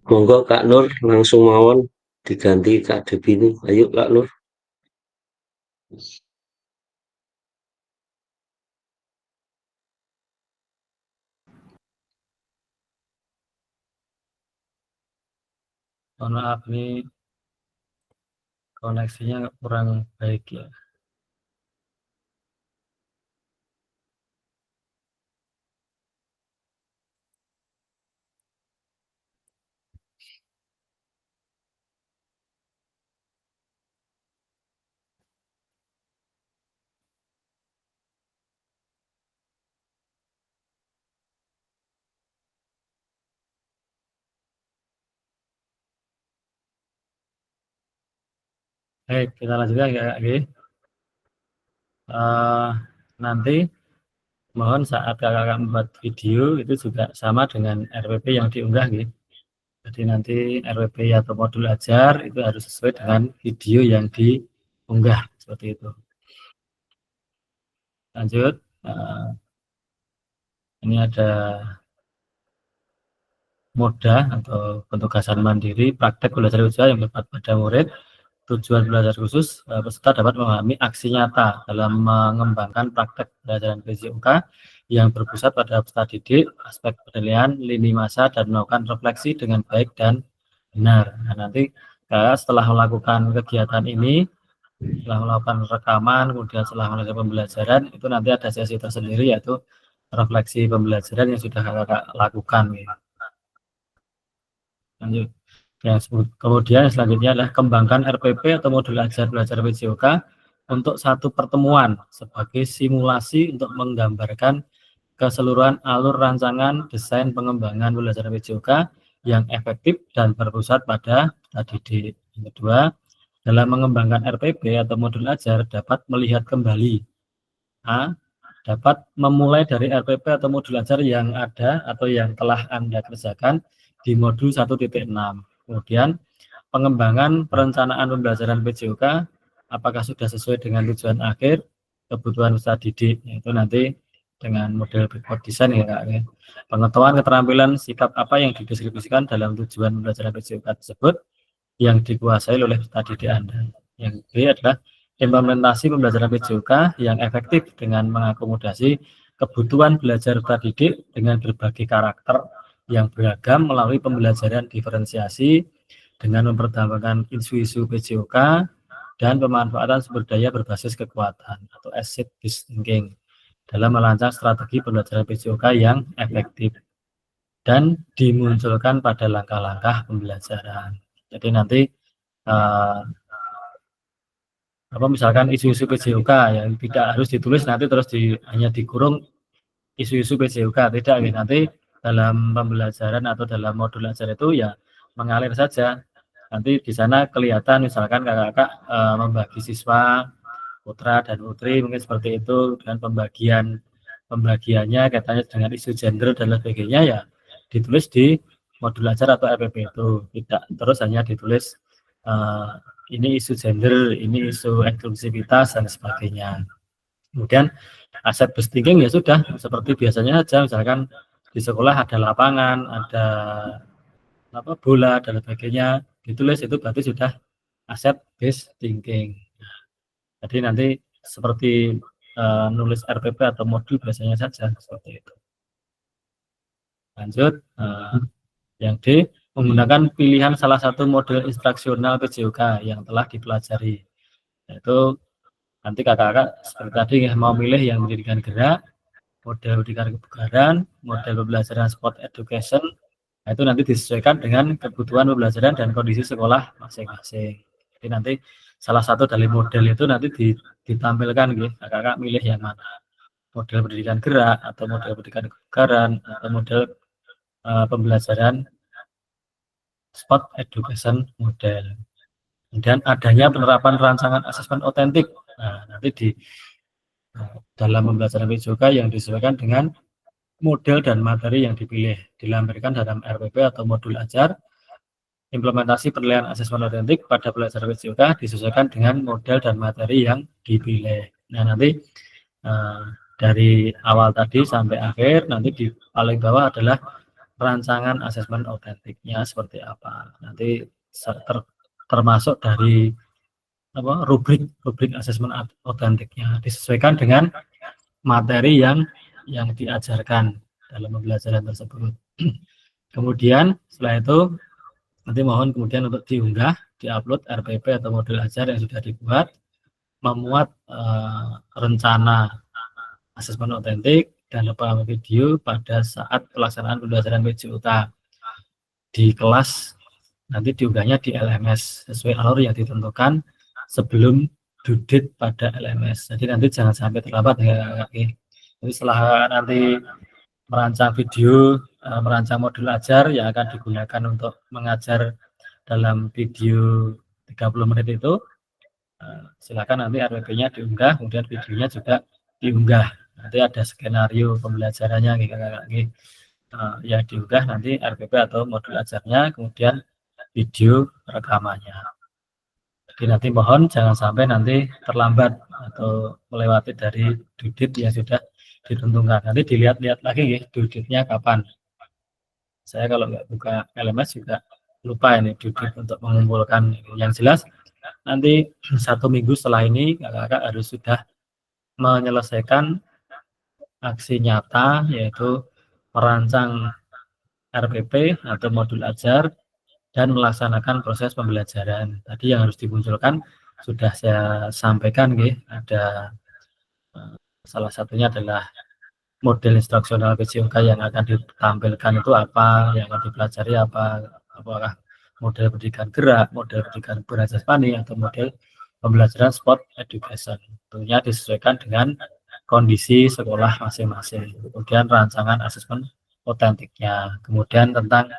Monggo Kak Nur langsung mawon diganti Kak Devi ini. Ayo Kak Nur. mohon maaf ini koneksinya kurang baik ya. Baik, kita lanjutkan ya Kak G. Nanti mohon saat kakak membuat video itu juga sama dengan RPP yang diunggah gitu. Jadi nanti RPP atau modul ajar itu harus sesuai dengan video yang diunggah seperti itu. Lanjut, ini ada moda atau pentugasan mandiri praktek belajar usaha yang bermanfaat pada murid. Tujuan belajar khusus, peserta dapat memahami aksi nyata dalam mengembangkan praktek pembelajaran PJOK yang berpusat pada peserta didik, aspek penilaian, lini masa, dan melakukan refleksi dengan baik dan benar. Nah, nanti setelah melakukan kegiatan ini, setelah melakukan rekaman, kemudian setelah melakukan pembelajaran, itu nanti ada sesi tersendiri yaitu refleksi pembelajaran yang sudah kakak lakukan. Gitu. Lanjut. Kemudian selanjutnya adalah kembangkan RPP atau modul ajar belajar PJOK untuk satu pertemuan sebagai simulasi untuk menggambarkan keseluruhan alur rancangan desain pengembangan pembelajaran PJOK yang efektif dan berpusat pada didik. Yang kedua, dalam mengembangkan RPP atau modul ajar dapat melihat kembali dapat memulai dari RPP atau modul ajar yang ada atau yang telah Anda kerjakan di modul 1.6. Kemudian pengembangan perencanaan pembelajaran PJOK apakah sudah sesuai dengan tujuan akhir kebutuhan usaha didik, yaitu nanti dengan model backward design ya Kak. Pengetahuan keterampilan sikap apa yang dideskripsikan dalam tujuan pembelajaran PJOK tersebut yang dikuasai oleh peserta didik Anda. Yang kedua adalah implementasi pembelajaran PJOK yang efektif dengan mengakomodasi kebutuhan belajar peserta didik dengan berbagai karakter yang beragam melalui pembelajaran diferensiasi dengan mempertimbangkan isu-isu PJOK dan pemanfaatan sumber daya berbasis kekuatan atau asset based thinking dalam merancang strategi pembelajaran PJOK yang efektif dan dimunculkan pada langkah-langkah pembelajaran. Jadi nanti misalkan isu-isu PJOK yang tidak harus ditulis nanti terus hanya dikurung isu-isu PJOK, tidak ya. Nanti dalam pembelajaran atau dalam modul ajar itu ya mengalir saja. Nanti di sana kelihatan misalkan kakak-kakak membagi siswa putra dan putri mungkin seperti itu dengan pembagiannya katanya dengan isu gender dan lain sebagainya ya ditulis di modul ajar atau RPP itu, tidak terus hanya ditulis ini isu gender, ini isu inklusivitas dan sebagainya. Kemudian asset based thinking ya sudah seperti biasanya saja, misalkan di sekolah ada lapangan, ada bola dan sebagainya, ditulis itu berarti sudah asset based thinking. Jadi nanti seperti nulis RPP atau modul biasanya saja seperti itu. Lanjut, yang D, menggunakan pilihan salah satu model instruksional PJOK yang telah dipelajari. Yaitu nanti kakak-kakak seperti tadi mau milih yang pendidikan gerak, model pendidikan kebugaran, model pembelajaran sport education. Nah, itu nanti disesuaikan dengan kebutuhan pembelajaran dan kondisi sekolah masing-masing. Jadi nanti salah satu dari model itu nanti ditampilkan gitu. Kakak milih yang mana. Model pendidikan gerak atau model pendidikan kebugaran atau model pembelajaran sport education model. Kemudian adanya penerapan rancangan asesmen otentik. Nah, nanti di dalam pembelajaran PJOK yang disesuaikan dengan model dan materi yang dipilih, dilampirkan dalam RPP atau modul ajar. Implementasi penilaian asesmen otentik pada pelajaran PJOK disesuaikan dengan model dan materi yang dipilih. Nah, nanti dari awal tadi sampai akhir, nanti di paling bawah adalah rancangan asesmen otentiknya seperti apa. Nanti termasuk dari rubrik asesmen otentiknya disesuaikan dengan materi yang diajarkan dalam pembelajaran tersebut. Kemudian setelah itu nanti mohon kemudian untuk diunggah, diupload RPP atau modul ajar yang sudah dibuat, memuat rencana asesmen otentik dan rekaman video pada saat pelaksanaan pembelajaran PJOK di kelas. Nanti diunggahnya di LMS sesuai alur yang ditentukan sebelum due date pada LMS. Jadi nanti jangan sampai terlambat ya. Jadi setelah nanti merancang video, merancang modul ajar yang akan digunakan untuk mengajar dalam video 30 menit itu, silakan nanti RPP-nya diunggah, kemudian videonya juga diunggah. Nanti ada skenario pembelajarannya yang diunggah nanti RPP atau modul ajarnya, kemudian video rekamannya. Jadi nanti mohon jangan sampai nanti terlambat atau melewati dari due date yang sudah ditentukan. Nanti dilihat-lihat lagi ya, due date-nya kapan. Saya kalau nggak buka LMS juga lupa ini due date untuk mengumpulkan. Yang jelas nanti 1 minggu setelah ini kakak harus sudah menyelesaikan aksi nyata, yaitu merancang RPP atau modul ajar dan melaksanakan proses pembelajaran. Tadi yang harus dimunculkan sudah saya sampaikan, ada salah satunya adalah model instruksional PJOK yang akan ditampilkan itu apa, yang akan dipelajari apakah model pendidikan gerak, model pendidikan berajasmani, atau model pembelajaran sport education. Tentunya disesuaikan dengan kondisi sekolah masing-masing. Kemudian rancangan asesmen otentiknya, kemudian tentang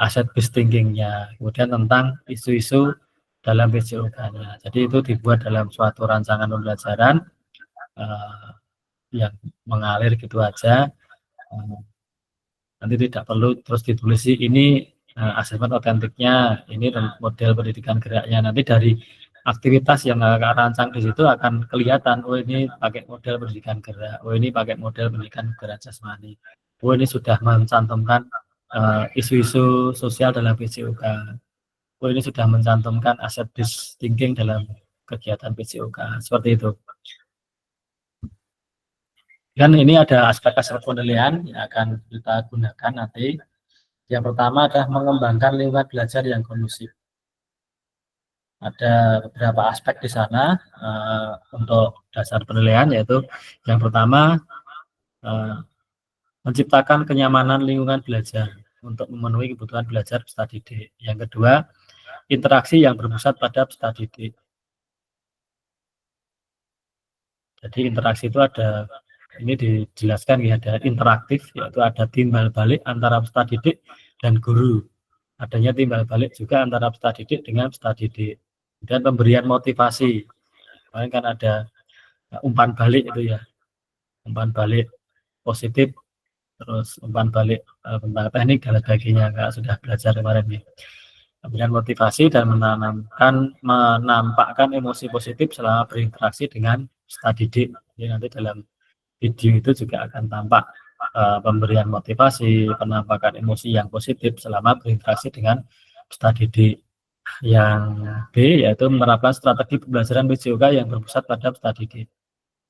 asset based thinking-nya, kemudian tentang isu-isu dalam PJOK-nya. Jadi itu dibuat dalam suatu rancangan pembelajaran yang mengalir gitu aja. Nanti tidak perlu terus ditulis ini asesmen otentiknya, ini model pendidikan geraknya. Nanti dari aktivitas yang akan rancang di situ akan kelihatan, oh ini pakai model pendidikan gerak, oh ini pakai model pendidikan gerak jasmani, oh ini sudah mencantumkan isu-isu sosial dalam PJOK, oh ini sudah mencantumkan asset based thinking dalam kegiatan PJOK, seperti itu. Dan ini ada aspek-aspek penilaian yang akan kita gunakan nanti. Yang pertama adalah mengembangkan lingkungan belajar yang kondusif. Ada beberapa aspek di sana untuk dasar penilaian, yaitu yang pertama menciptakan kenyamanan lingkungan belajar untuk memenuhi kebutuhan belajar peserta didik. Yang kedua, interaksi yang berpusat pada peserta didik. Jadi interaksi itu ada, ini dijelaskan ya, ada interaktif, yaitu ada timbal balik antara peserta didik dan guru. Adanya timbal balik juga antara peserta didik dengan peserta didik. Dan pemberian motivasi. Kemarin kan ada umpan balik itu ya, umpan balik positif, terus umpan balik tentang teknik dan sebagainya, Kak sudah belajar kemarin nih. Kemudian motivasi dan menampakkan emosi positif selama berinteraksi dengan peserta didik. Jadi nanti dalam video itu juga akan tampak pemberian motivasi, penampakan emosi yang positif selama berinteraksi dengan peserta didik. Yang B yaitu menerapkan strategi pembelajaran PJOK yang berpusat pada study gate.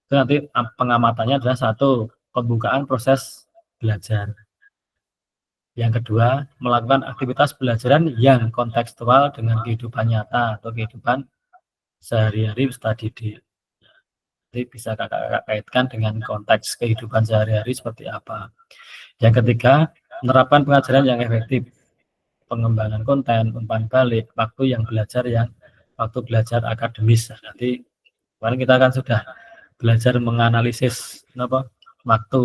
Itu nanti pengamatannya adalah satu, pembukaan proses belajar. Yang kedua, melakukan aktivitas pembelajaran yang kontekstual dengan kehidupan nyata atau kehidupan sehari-hari study gate. Jadi bisa kakak kaitkan dengan konteks kehidupan sehari-hari seperti apa. Yang ketiga, menerapkan pengajaran yang efektif, pengembangan konten, umpan balik, waktu belajar akademis. Nanti kemarin kita kan sudah belajar menganalisis waktu,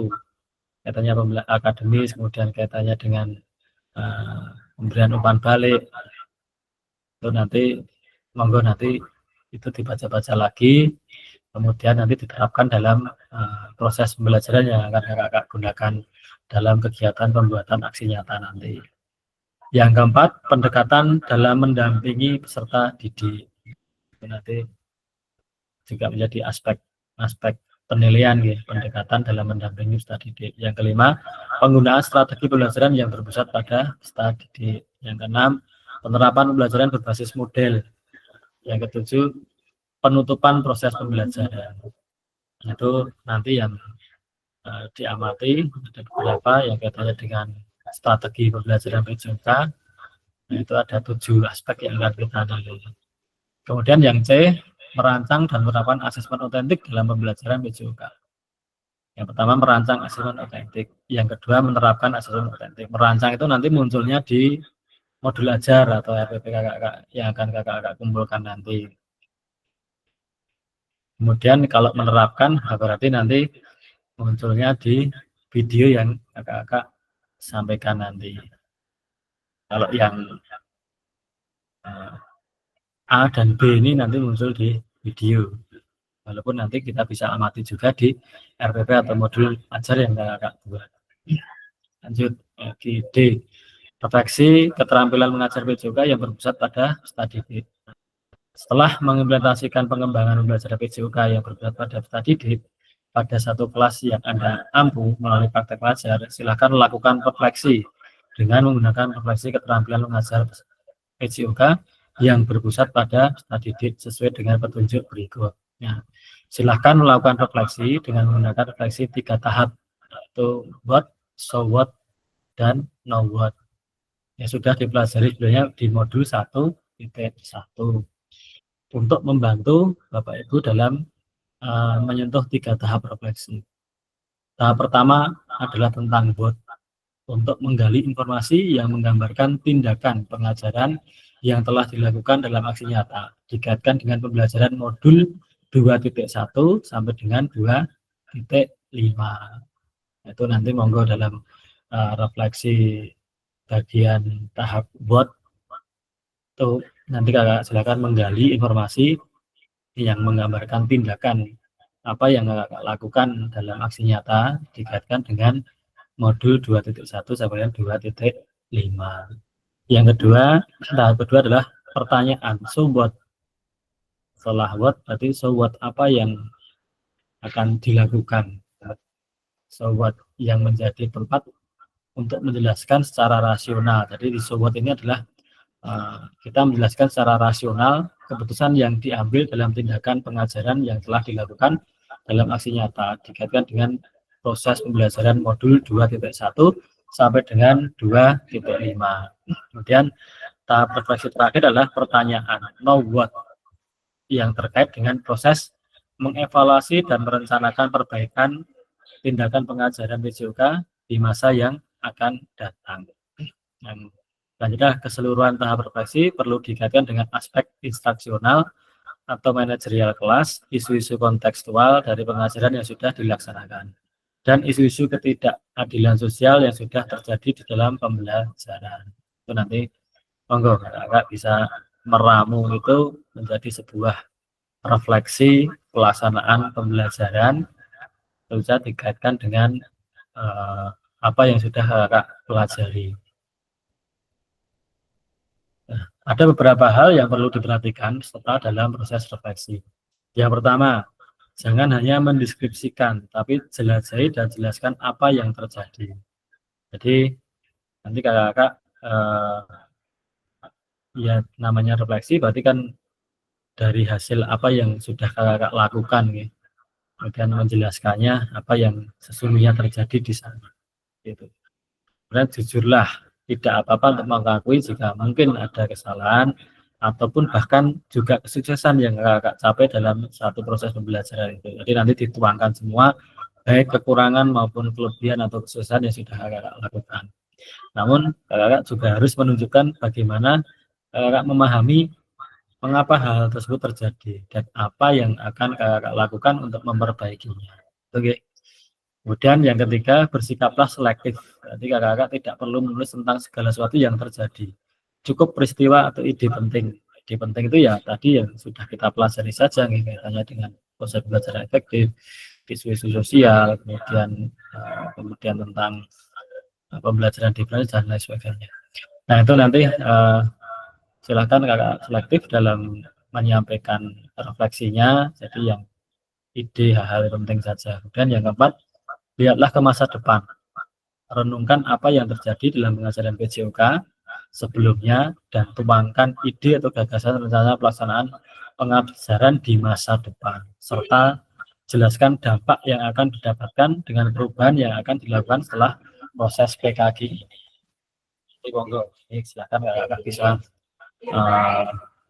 kaitannya akademis, kemudian kaitannya dengan pemberian umpan balik. Itu nanti monggo nanti itu dibaca-baca lagi, kemudian nanti diterapkan dalam proses pembelajaran yang akan kakak gunakan dalam kegiatan pembuatan aksi nyata nanti. Yang keempat, pendekatan dalam mendampingi peserta didik. Itu nanti juga menjadi aspek penilaian ya, pendekatan dalam mendampingi peserta didik. Yang kelima, penggunaan strategi pembelajaran yang berpusat pada peserta didik. Yang keenam, penerapan pembelajaran berbasis model. Yang ketujuh, penutupan proses pembelajaran. Itu nanti yang diamati, ada beberapa yang kaitannya dengan strategi pembelajaran PJOK. Nah, itu ada 7 aspek yang akan kita dalami. Kemudian yang C, merancang dan menerapkan asesmen otentik dalam pembelajaran PJOK. Yang pertama, merancang asesmen otentik. Yang kedua, menerapkan asesmen otentik. Merancang itu nanti munculnya di modul ajar atau RPP kakak yang akan kakak kumpulkan nanti. Kemudian kalau menerapkan berarti nanti munculnya di video yang kakak sampaikan nanti. Kalau yang A dan B ini nanti muncul di video. Walaupun nanti kita bisa amati juga di RPP atau modul ajar yang kakak buat. Lanjut di D. Refleksi keterampilan mengajar PJOK yang berpusat pada study gate. Setelah mengimplementasikan pengembangan pembelajaran PJOK yang berpusat pada study gate pada satu kelas yang Anda ampu melalui praktek belajar, silakan lakukan refleksi dengan menggunakan refleksi keterampilan mengajar PJOK yang berpusat pada study gate sesuai dengan petunjuk berikut. Ya, silakan melakukan refleksi dengan menggunakan refleksi 3 tahap, yaitu what, so what, dan know what. Yang sudah dipelajari sebelumnya di modul 1.1 untuk membantu Bapak Ibu dalam menyentuh 3 tahap refleksi. Tahap pertama adalah tentang what, untuk menggali informasi yang menggambarkan tindakan pengajaran yang telah dilakukan dalam aksi nyata, dikaitkan dengan pembelajaran modul 2.1 sampai dengan 2.5. Itu nanti monggo dalam refleksi bagian tahap what itu nanti kakak silakan menggali informasi yang menggambarkan tindakan apa yang kakak lakukan dalam aksi nyata dikaitkan dengan modul 2.1 sampai dengan 2.5. Yang kedua, tahap kedua adalah pertanyaan, so what. Setelah what berarti so what, apa yang akan dilakukan. So what yang menjadi tempat untuk menjelaskan secara rasional. Jadi di so what ini adalah kita menjelaskan secara rasional keputusan yang diambil dalam tindakan pengajaran yang telah dilakukan dalam aksi nyata dikaitkan dengan proses pembelajaran modul 2.1 sampai dengan 2.5. Kemudian tahap refleksi terakhir adalah pertanyaan, know what, yang terkait dengan proses mengevaluasi dan merencanakan perbaikan tindakan pengajaran PJOK di masa yang akan datang. Dan selanjutnya keseluruhan tahap refleksi perlu dikaitkan dengan aspek instruksional atau manajerial kelas, isu-isu kontekstual dari pengajaran yang sudah dilaksanakan, dan isu-isu ketidakadilan sosial yang sudah terjadi di dalam pembelajaran. Itu nanti monggo kakak bisa meramu itu menjadi sebuah refleksi pelaksanaan pembelajaran, bisa dikaitkan dengan apa yang sudah kakak pelajari. Nah, ada beberapa hal yang perlu diperhatikan setelah dalam proses refleksi. Yang pertama, jangan hanya mendeskripsikan, tapi jelajahi dan jelaskan apa yang terjadi. Jadi nanti kakak ya namanya refleksi berarti kan dari hasil apa yang sudah kakak lakukan gitu. Kemudian menjelaskannya apa yang sesungguhnya terjadi di sana gitu. Kemudian jujurlah, tidak apa-apa untuk mengakui jika mungkin ada kesalahan ataupun bahkan juga kesuksesan yang kakak capai dalam satu proses pembelajaran itu. Jadi nanti dituangkan semua, baik kekurangan maupun kelebihan atau kesuksesan yang sudah kakak lakukan. Namun kakak juga harus menunjukkan bagaimana kakak memahami mengapa hal tersebut terjadi dan apa yang akan kakak lakukan untuk memperbaikinya. Oke. Kemudian yang ketiga, bersikaplah selektif. Jadi kakak-kakak tidak perlu menulis tentang segala sesuatu yang terjadi. Cukup peristiwa atau ide penting. Ide penting itu ya tadi yang sudah kita pelajari saja nih, kaitannya dengan proses belajar efektif, isu-isu sosial, kemudian tentang pembelajaran diferensiasi dan lain sebagainya. Nah itu nanti silakan kakak selektif dalam menyampaikan refleksinya. Jadi yang ide hal-hal penting saja. Kemudian yang keempat, lihatlah ke masa depan. Renungkan apa yang terjadi dalam pengajaran PJOK sebelumnya dan tuangkan ide atau gagasan rencana pelaksanaan pengajaran di masa depan, serta jelaskan dampak yang akan didapatkan dengan perubahan yang akan dilakukan setelah proses PKG ini. Jadi monggo, silakan kakak bisa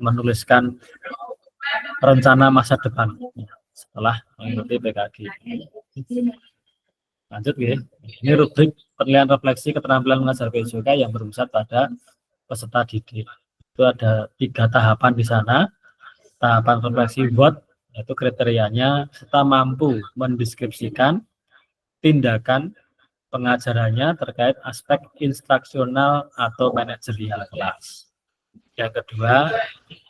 menuliskan rencana masa depan setelah mengikuti PKG. Lanjut ya. Ini rubrik penilaian refleksi keterampilan mengajar PJOK yang berpusat pada peserta didik. Itu ada 3 tahapan di sana. Tahapan refleksi WOT, yaitu kriterianya serta mampu mendeskripsikan tindakan pengajarannya terkait aspek instruksional atau manajerial kelas. Yang kedua,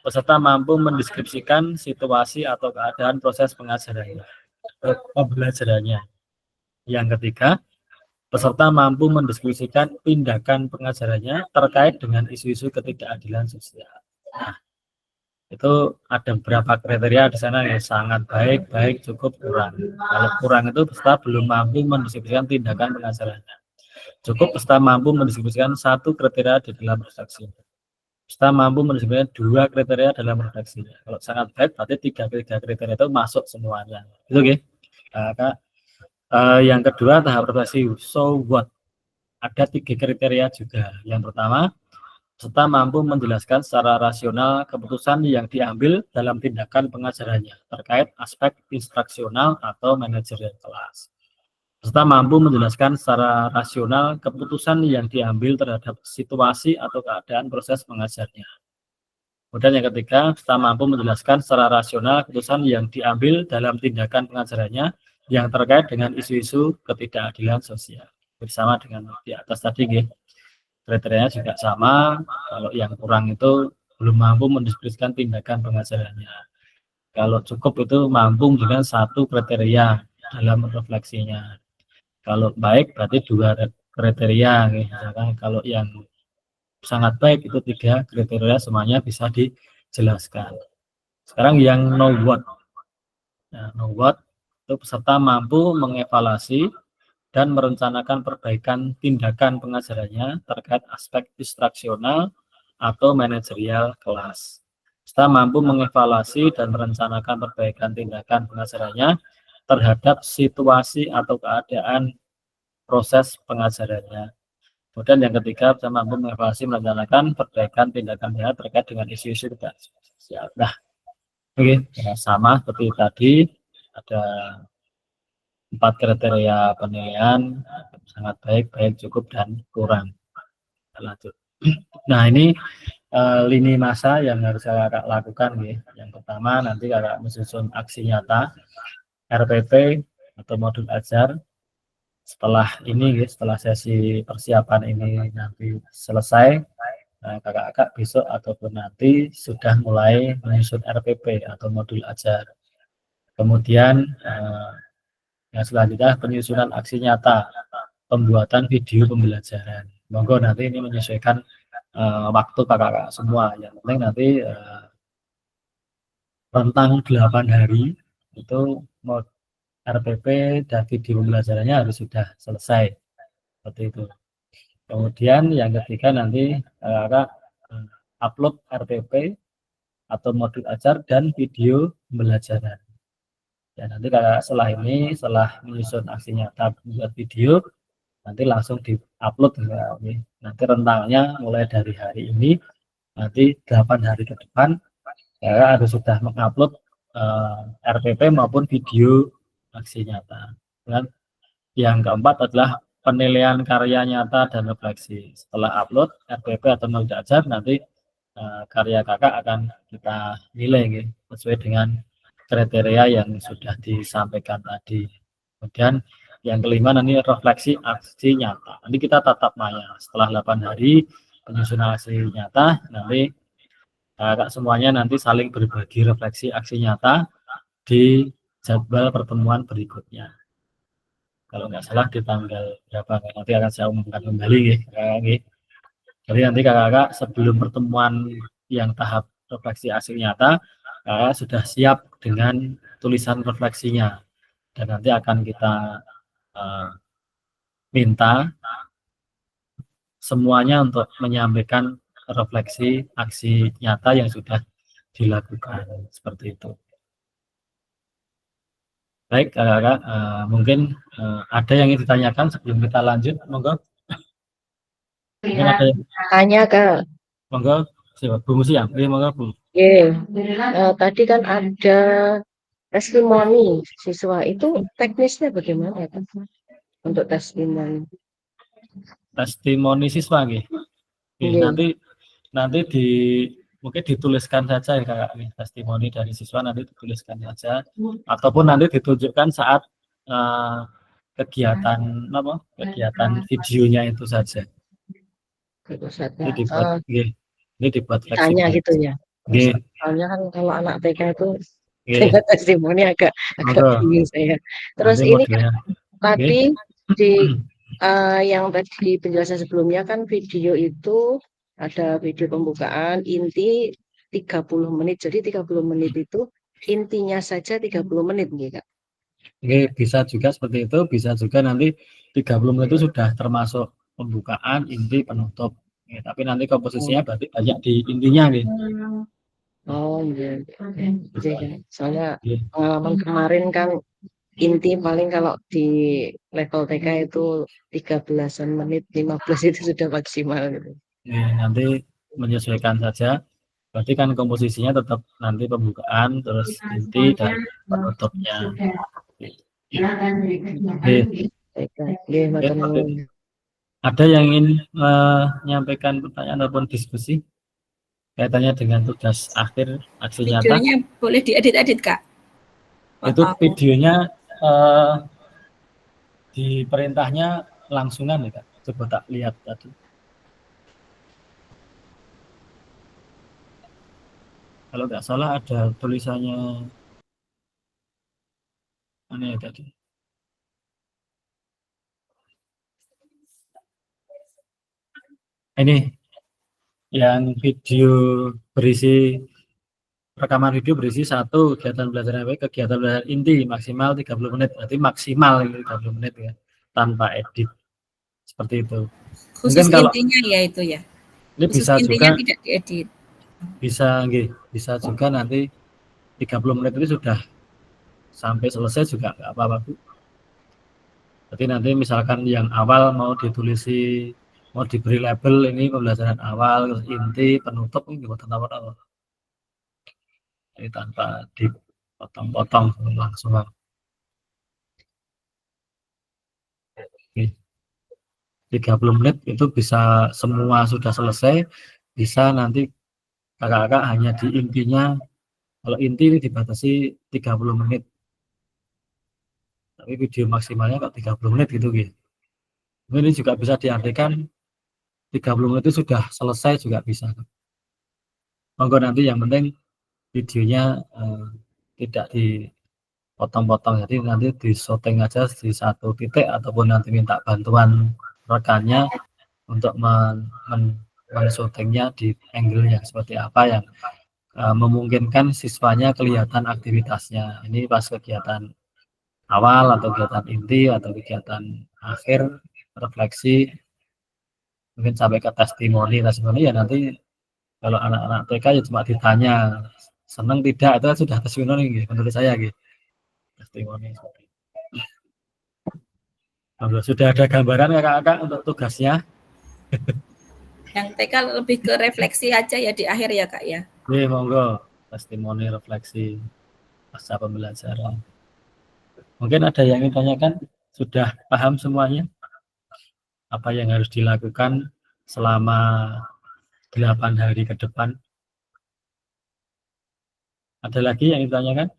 peserta mampu mendeskripsikan situasi atau keadaan proses pengajarannya, pembelajarannya. Yang ketiga, peserta mampu mendiskusikan tindakan pengajarannya terkait dengan isu-isu ketidakadilan sosial. Nah, itu ada beberapa kriteria di sana yang sangat baik, baik, cukup, kurang. Kalau kurang itu peserta belum mampu mendiskusikan tindakan pengajarannya. Cukup peserta mampu mendiskusikan 1 kriteria di dalam redaksi. Peserta mampu mendiskusikan 2 kriteria dalam redaksinya. Kalau sangat baik berarti 3 kriteria itu masuk semuanya. Itu oke. Kak. Yang kedua, tahap refleksi so what. Ada 3 kriteria juga. Yang pertama, peserta mampu menjelaskan secara rasional keputusan yang diambil dalam tindakan pengajarannya terkait aspek instruksional atau manajerial kelas. Peserta mampu menjelaskan secara rasional keputusan yang diambil terhadap situasi atau keadaan proses pengajarnya. Kemudian yang ketiga, peserta mampu menjelaskan secara rasional keputusan yang diambil dalam tindakan pengajarannya yang terkait dengan isu-isu ketidakadilan sosial. Bersama dengan di atas tadi, kriterianya juga sama. Kalau yang kurang itu belum mampu mendiskusikan tindakan pengajarannya. Kalau cukup itu mampu dengan 1 kriteria dalam refleksinya. Kalau baik berarti 2 kriteria. Misalkan kalau yang sangat baik itu 3 kriteria semuanya bisa dijelaskan. Sekarang yang no what. Nah, no what itu peserta mampu mengevaluasi dan merencanakan perbaikan tindakan pengajarannya terkait aspek instruksional atau manajerial kelas. Peserta mampu mengevaluasi dan merencanakan perbaikan tindakan pengajarannya terhadap situasi atau keadaan proses pengajarannya. Kemudian yang ketiga, peserta mampu mengevaluasi merencanakan perbaikan tindakannya terkait dengan isu-isu sosial. Nah, oke, sama seperti tadi. Ada 4 kriteria penilaian, sangat baik, baik, cukup, dan kurang. Lanjut. Nah ini lini masa yang harus kakak lakukan. Yang pertama nanti kakak menyusun aksi nyata RPP atau modul ajar. Setelah ini, setelah sesi persiapan ini nanti selesai, kakak-kakak besok ataupun nanti sudah mulai menyusun RPP atau modul ajar. Kemudian yang selanjutnya penyusunan aksi nyata, pembuatan video pembelajaran. Monggo nanti ini menyesuaikan waktu kakak-kakak semua. Yang penting nanti rentang 8 hari itu mau RPP dan video pembelajarannya harus sudah selesai. Seperti itu. Kemudian yang ketiga nanti kakak upload RPP atau modul ajar dan video pembelajaran. Ya, nanti kalau setelah menyusun aksi nyata buat video, nanti langsung di-upload ya. Nanti rentangnya mulai dari hari ini, nanti 8 hari ke depan ya harus sudah mengupload RPP maupun video aksi nyata. Dan yang keempat adalah penilaian karya nyata dan refleksi. Setelah upload RPP atau modul ajar, nanti karya kakak akan kita nilai gitu, sesuai dengan kriteria yang sudah disampaikan tadi. Kemudian yang kelima nanti refleksi aksi nyata. Nanti kita tatap maya setelah 8 hari penyusunan aksi nyata, nanti kakak semuanya nanti saling berbagi refleksi aksi nyata di jadwal pertemuan berikutnya. Kalau nggak salah di tanggal berapa, nanti akan saya umumkan kembali gitu. Jadi nanti kakak sebelum pertemuan yang tahap refleksi aksi nyata, kakak sudah siap dengan tulisan refleksinya, dan nanti akan kita minta semuanya untuk menyampaikan refleksi aksi nyata yang sudah dilakukan, seperti itu. Baik, kakak, mungkin ada yang ingin ditanyakan sebelum kita lanjut, monggo. Mungkin ada yang Tanya Kak. monggo, Bu Musi ya, monggo Bu. Tadi kan ada testimoni siswa, itu teknisnya bagaimana Kak untuk testimoni? Testimoni siswa nggih. Nanti mungkin dituliskan saja ya kakak nih, testimoni dari siswa nanti dituliskan saja, ataupun nanti ditunjukkan saat kegiatan videonya itu saja. Ini dibuat tanya gitu ya. Soalnya kan kalau anak TK itu testimoni agak bingung saya. Terus nanti ini kan tadi di yang tadi penjelasan sebelumnya kan video itu ada video pembukaan inti 30 menit. Jadi 30 menit itu intinya saja 30 menit gitu Kak. Bisa juga seperti itu, bisa juga nanti 30 menit itu sudah termasuk pembukaan, inti, penutup. Tapi nanti komposisinya berarti banyak di intinya gitu. Oh iya. Soalnya pengalaman kemarin kan inti paling kalau di level TK itu 13 menit, 15 itu sudah maksimal gitu. Nanti menyesuaikan saja. Berarti kan komposisinya tetap nanti pembukaan, terus inti dan penutupnya. Ada yang ingin menyampaikan pertanyaan ataupun diskusi kaitannya dengan tugas akhir aksi nyata? Videonya boleh diedit-edit Kak? Itu videonya di perintahnya langsungan ya Kak? Coba tak lihat tadi. Kalau nggak salah ada tulisannya aneh tadi. Ini yang video berisi rekaman video berisi satu kegiatan belajar kegiatan belajar inti maksimal 30 menit, berarti maksimal 30 menit ya, tanpa edit, seperti itu. Khusus mungkin kalau intinya ya itu ya. Ini khusus bisa intinya juga tidak diedit. Bisa juga nanti 30 menit itu sudah sampai selesai juga nggak apa-apa Bu. Jadi nanti misalkan yang awal mau ditulisi, mau diberi label ini pembelajaran awal, inti, penutup ini apa-apa. Jadi tanpa dipotong-potong langsung. Oke. 30 menit itu bisa semua sudah selesai, bisa nanti kakak-kakak hanya di intinya, kalau inti ini dibatasi 30 menit. Tapi video maksimalnya kok 30 menit gitu. Ini juga bisa diartikan 30 menit itu sudah selesai juga bisa. Monggo nanti yang penting videonya tidak dipotong-potong, jadi nanti di syuting aja di satu titik ataupun nanti minta bantuan rekannya untuk men-syutingnya di angle yang seperti apa yang memungkinkan siswanya kelihatan aktivitasnya. Ini pas kegiatan awal atau kegiatan inti atau kegiatan akhir, refleksi, mungkin sampai ke testimoni ya nanti Kalau anak-anak TK ya cuma ditanya seneng tidak, itu kan sudah testimoni gitu, menurut saya gitu. Testimoni seperti itu. Sudah ada gambaran kakak-kakak untuk tugasnya? Yang TK lebih ke refleksi aja ya di akhir ya Kak ya. Monggo, testimoni refleksi pasca pembelajaran. Mungkin ada yang ingin tanyakan, sudah paham semuanya? Apa yang harus dilakukan selama 8 hari ke depan? Ada lagi yang ditanyakan?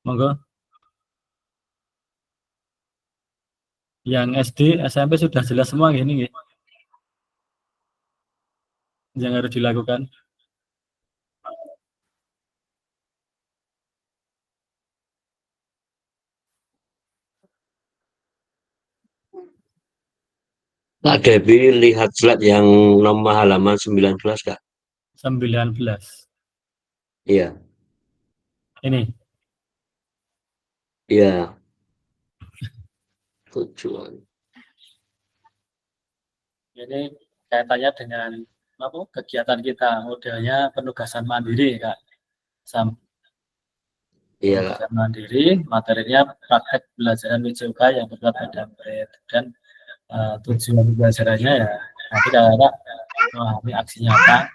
Monggo. Yang SD, SMP sudah jelas semua gini. Yang harus dilakukan. Kak Debbie lihat slide yang nomor halaman 19, Kak. 19. Iya. Ini. Iya. Tujuan. Ini kaitannya dengan kegiatan kita, modelnya penugasan mandiri, Kak. Penugasan mandiri, materinya praktek pembelajaran WJUK yang berbuat pada murid. Dan tujuan pembelajarannya ya nanti kakak memahami aksi nyata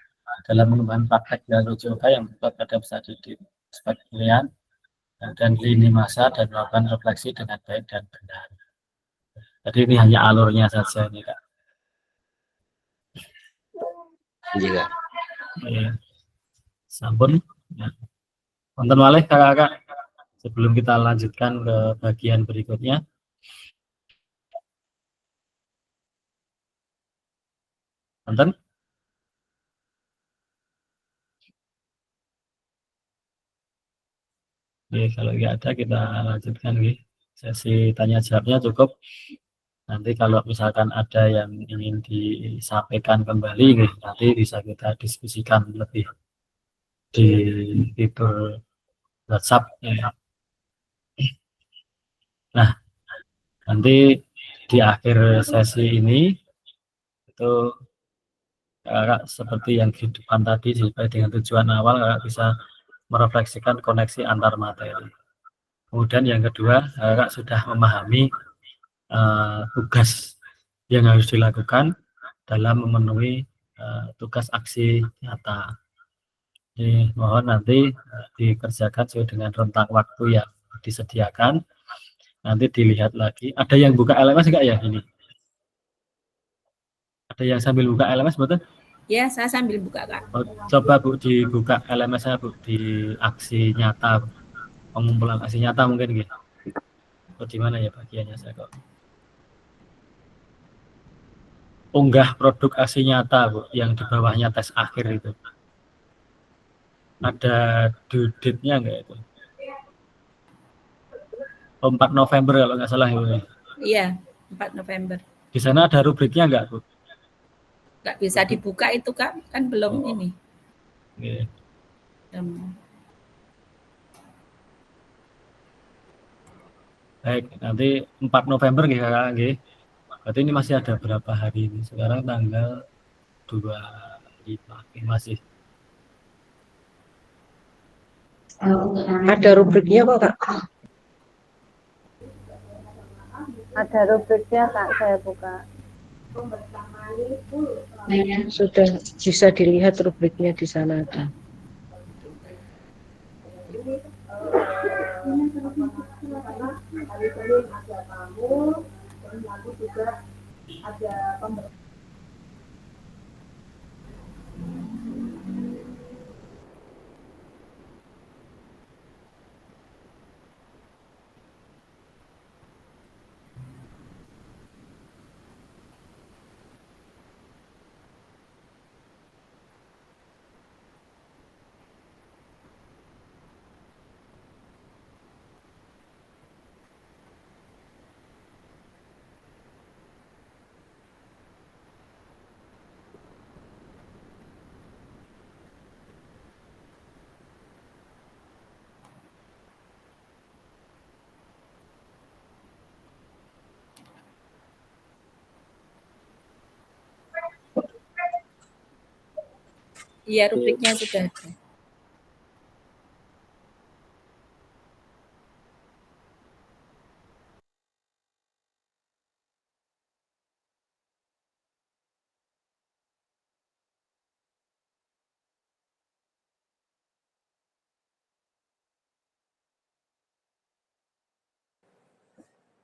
dalam mengembangkan praktek dan WJUK yang berbuat pada peserta didik sebagai pilihan dan lini masa dan melakukan refleksi dengan baik dan benar. Jadi ini hanya alurnya saja ini Kak. Iya. Sampun. Wonten malih kakak-kakak sebelum kita lanjutkan ke bagian berikutnya. Wonten? Oke, kalau nggak ada kita lanjutkan sesi tanya jawabnya cukup. Nanti kalau misalkan ada yang ingin disampaikan kembali, nanti bisa kita diskusikan lebih di fitur WhatsApp. Ya. Nah, nanti di akhir sesi ini itu kakak seperti yang di depan tadi sesuai dengan tujuan awal, kakak bisa merefleksikan koneksi antar materi. Kemudian yang kedua, kakak sudah memahami tugas yang harus dilakukan dalam memenuhi tugas aksi nyata. Jadi mohon nanti dikerjakan sesuai dengan rentang waktu yang disediakan. Nanti dilihat lagi. Ada yang buka LMS enggak ya ini? Ada yang sambil buka LMS betul? Ya, saya sambil buka Kak. Coba Bu dibuka LMS-nya Bu di aksi nyata, pengumpulan aksi nyata mungkin gitu. Atau di mana ya bagiannya saya kok? Unggah produk aksi nyata Bu, yang di bawahnya tes akhir itu. Ada due date-nya enggak itu? 4 November kalau nggak salah Bu. Iya, 4 November. Di sana ada rubriknya enggak Bu? Nggak bisa dibuka itu Kak, kan belum ini. Okay. Baik, nanti 4 November nggih Kakak nggih. Berarti ini masih ada berapa hari ini? Sekarang tanggal 25 masih. Ada rubriknya kok Kak? Ada rubriknya Kak, saya buka. Sudah bisa dilihat rubriknya di sana ada. Iya, rubriknya sudah ada.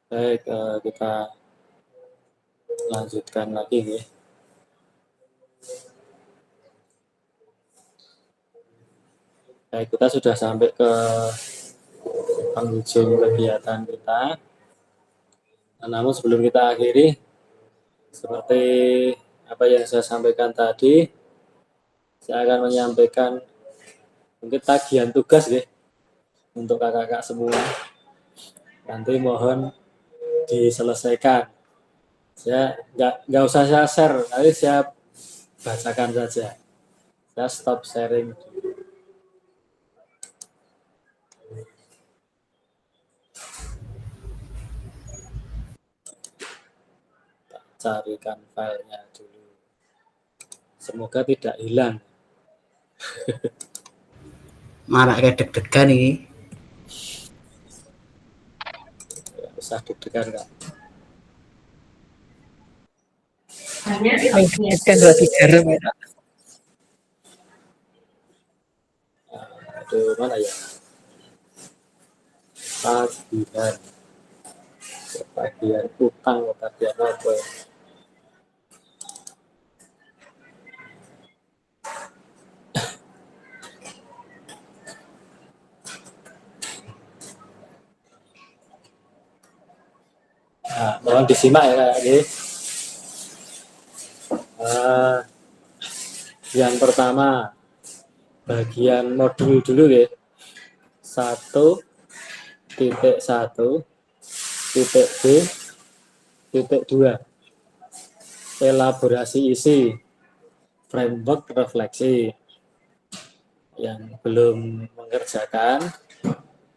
Baik, kita lanjutkan lagi ya. Baik, kita sudah sampai ke penghujung kegiatan kita. Namun sebelum kita akhiri, seperti apa yang saya sampaikan tadi, saya akan menyampaikan mungkin tagihan tugas ya untuk kakak-kakak semua. Nanti mohon diselesaikan. Saya nggak usah saya share, nanti saya bacakan saja. Saya stop sharing. Carikan filenya dulu. Semoga tidak hilang. Malah kayak deg-degan ini. Ya, usah deg-degan Kak. Mengingatkan roti garam ya. Aduh, mana ya? Tagihan. Tagihan utang, tagihan apa ya? Nah, mohon disimak ya Kak. Yang pertama, bagian modul dulu ya. 1.1.B.2 elaborasi isi framework refleksi. Yang belum mengerjakan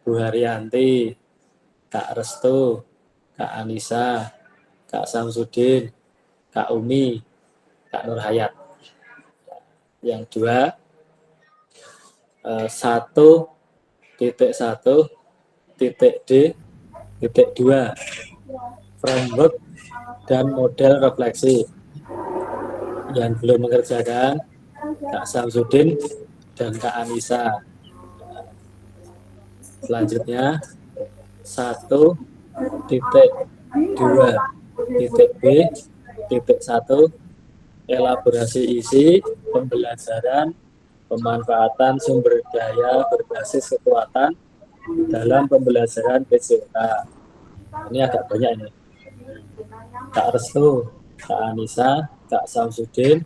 Bu Haryanti, Kak Restu, Kak Anissa, Kak Samsudin, Kak Umi, Kak Nur Hayat. Yang dua, 1.1.D.2 framework dan model refleksi. Yang belum mengerjakan Kak Samsudin dan Kak Anissa. Selanjutnya 1.2.B.1 elaborasi isi pembelajaran pemanfaatan sumber daya berbasis kekuatan dalam pembelajaran PJK. Ini agak banyak ini. Kak Restu, Kak Anissa, Kak Samsudin,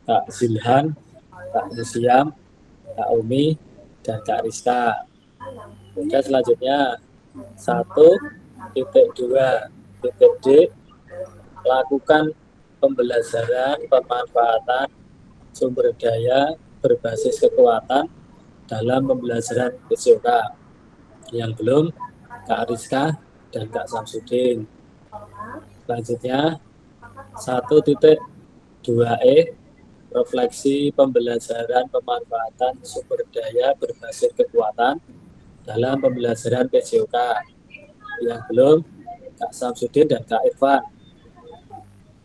Kak Zilhan, Kak Musiam, Kak Umi, dan Kak Rizka. Kemudian selanjutnya 1.2.D lakukan pembelajaran pemanfaatan sumber daya berbasis kekuatan dalam pembelajaran PJK. Yang belum Kak Rizka dan Kak Samsudin. Selanjutnya 1.2E refleksi pembelajaran pemanfaatan sumber daya berbasis kekuatan dalam pembelajaran PJK. Yang belum Kak Samsudin dan Kak Irfan.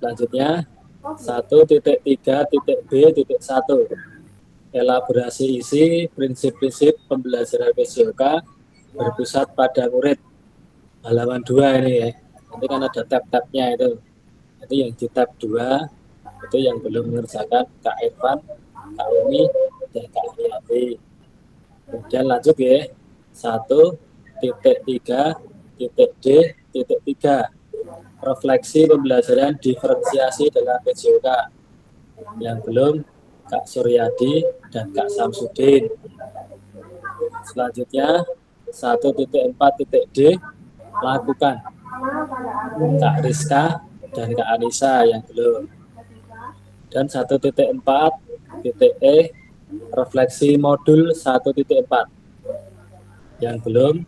Selanjutnya 1.3.B.1 elaborasi isi prinsip-prinsip pembelajaran PJK berpusat pada murid. Halaman 2 ini ya. Nanti kan ada tab-tabnya itu. Nanti yang di tab 2 itu yang belum mengerjakan Kak Irfan, Kak Umi, dan Kak Ariati. Kemudian lanjut ya. 1.3.D.3 refleksi pembelajaran diferensiasi dalam PJK. Yang belum Kak Suryadi dan Kak Samsudin. Selanjutnya 1.4.D lakukan Kak Rizka dan Kak Anissa yang belum. Dan 1.4.E refleksi modul 1.4 yang belum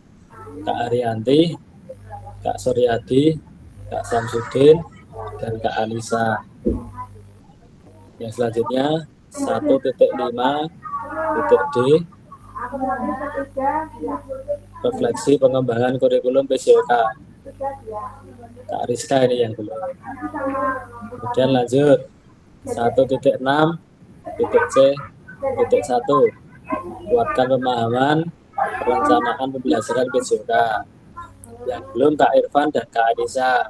Kak Arianti, Kak Suryadi, Kak Samsudin, dan Kak Anissa. Yang selanjutnya 1.5 titik D, refleksi pengembangan kurikulum PJOK. Kak Rizka ini yang belum. Kemudian lanjut 1.6 titik C titik 1, kuatkan pemahaman perencanaan pembelajaran PJOK. Yang belum Kak Irfan dan Kak Anissa.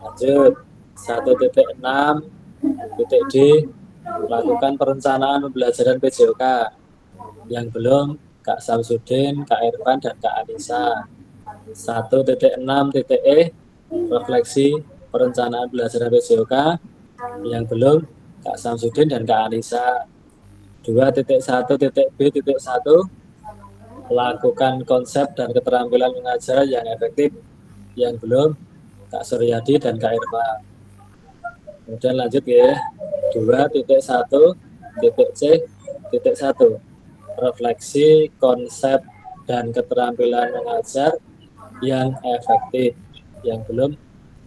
Lanjut 1.6 titik D, lakukan perencanaan pembelajaran PJOK. Yang belum Kak Samsudin, Kak Irfan dan Kak Anissa. 1.6 titik E, refleksi perencanaan pembelajaran PJOK. Yang belum Kak Samsudin dan Kak Anissa. 2.1 titik B titik 1, lakukan konsep dan keterampilan mengajar yang efektif. Yang belum Kak Suryadi dan Kak Irfan. Kemudian lanjut ya, 2.1 titik C titik 1, refleksi konsep dan keterampilan mengajar yang efektif. Yang belum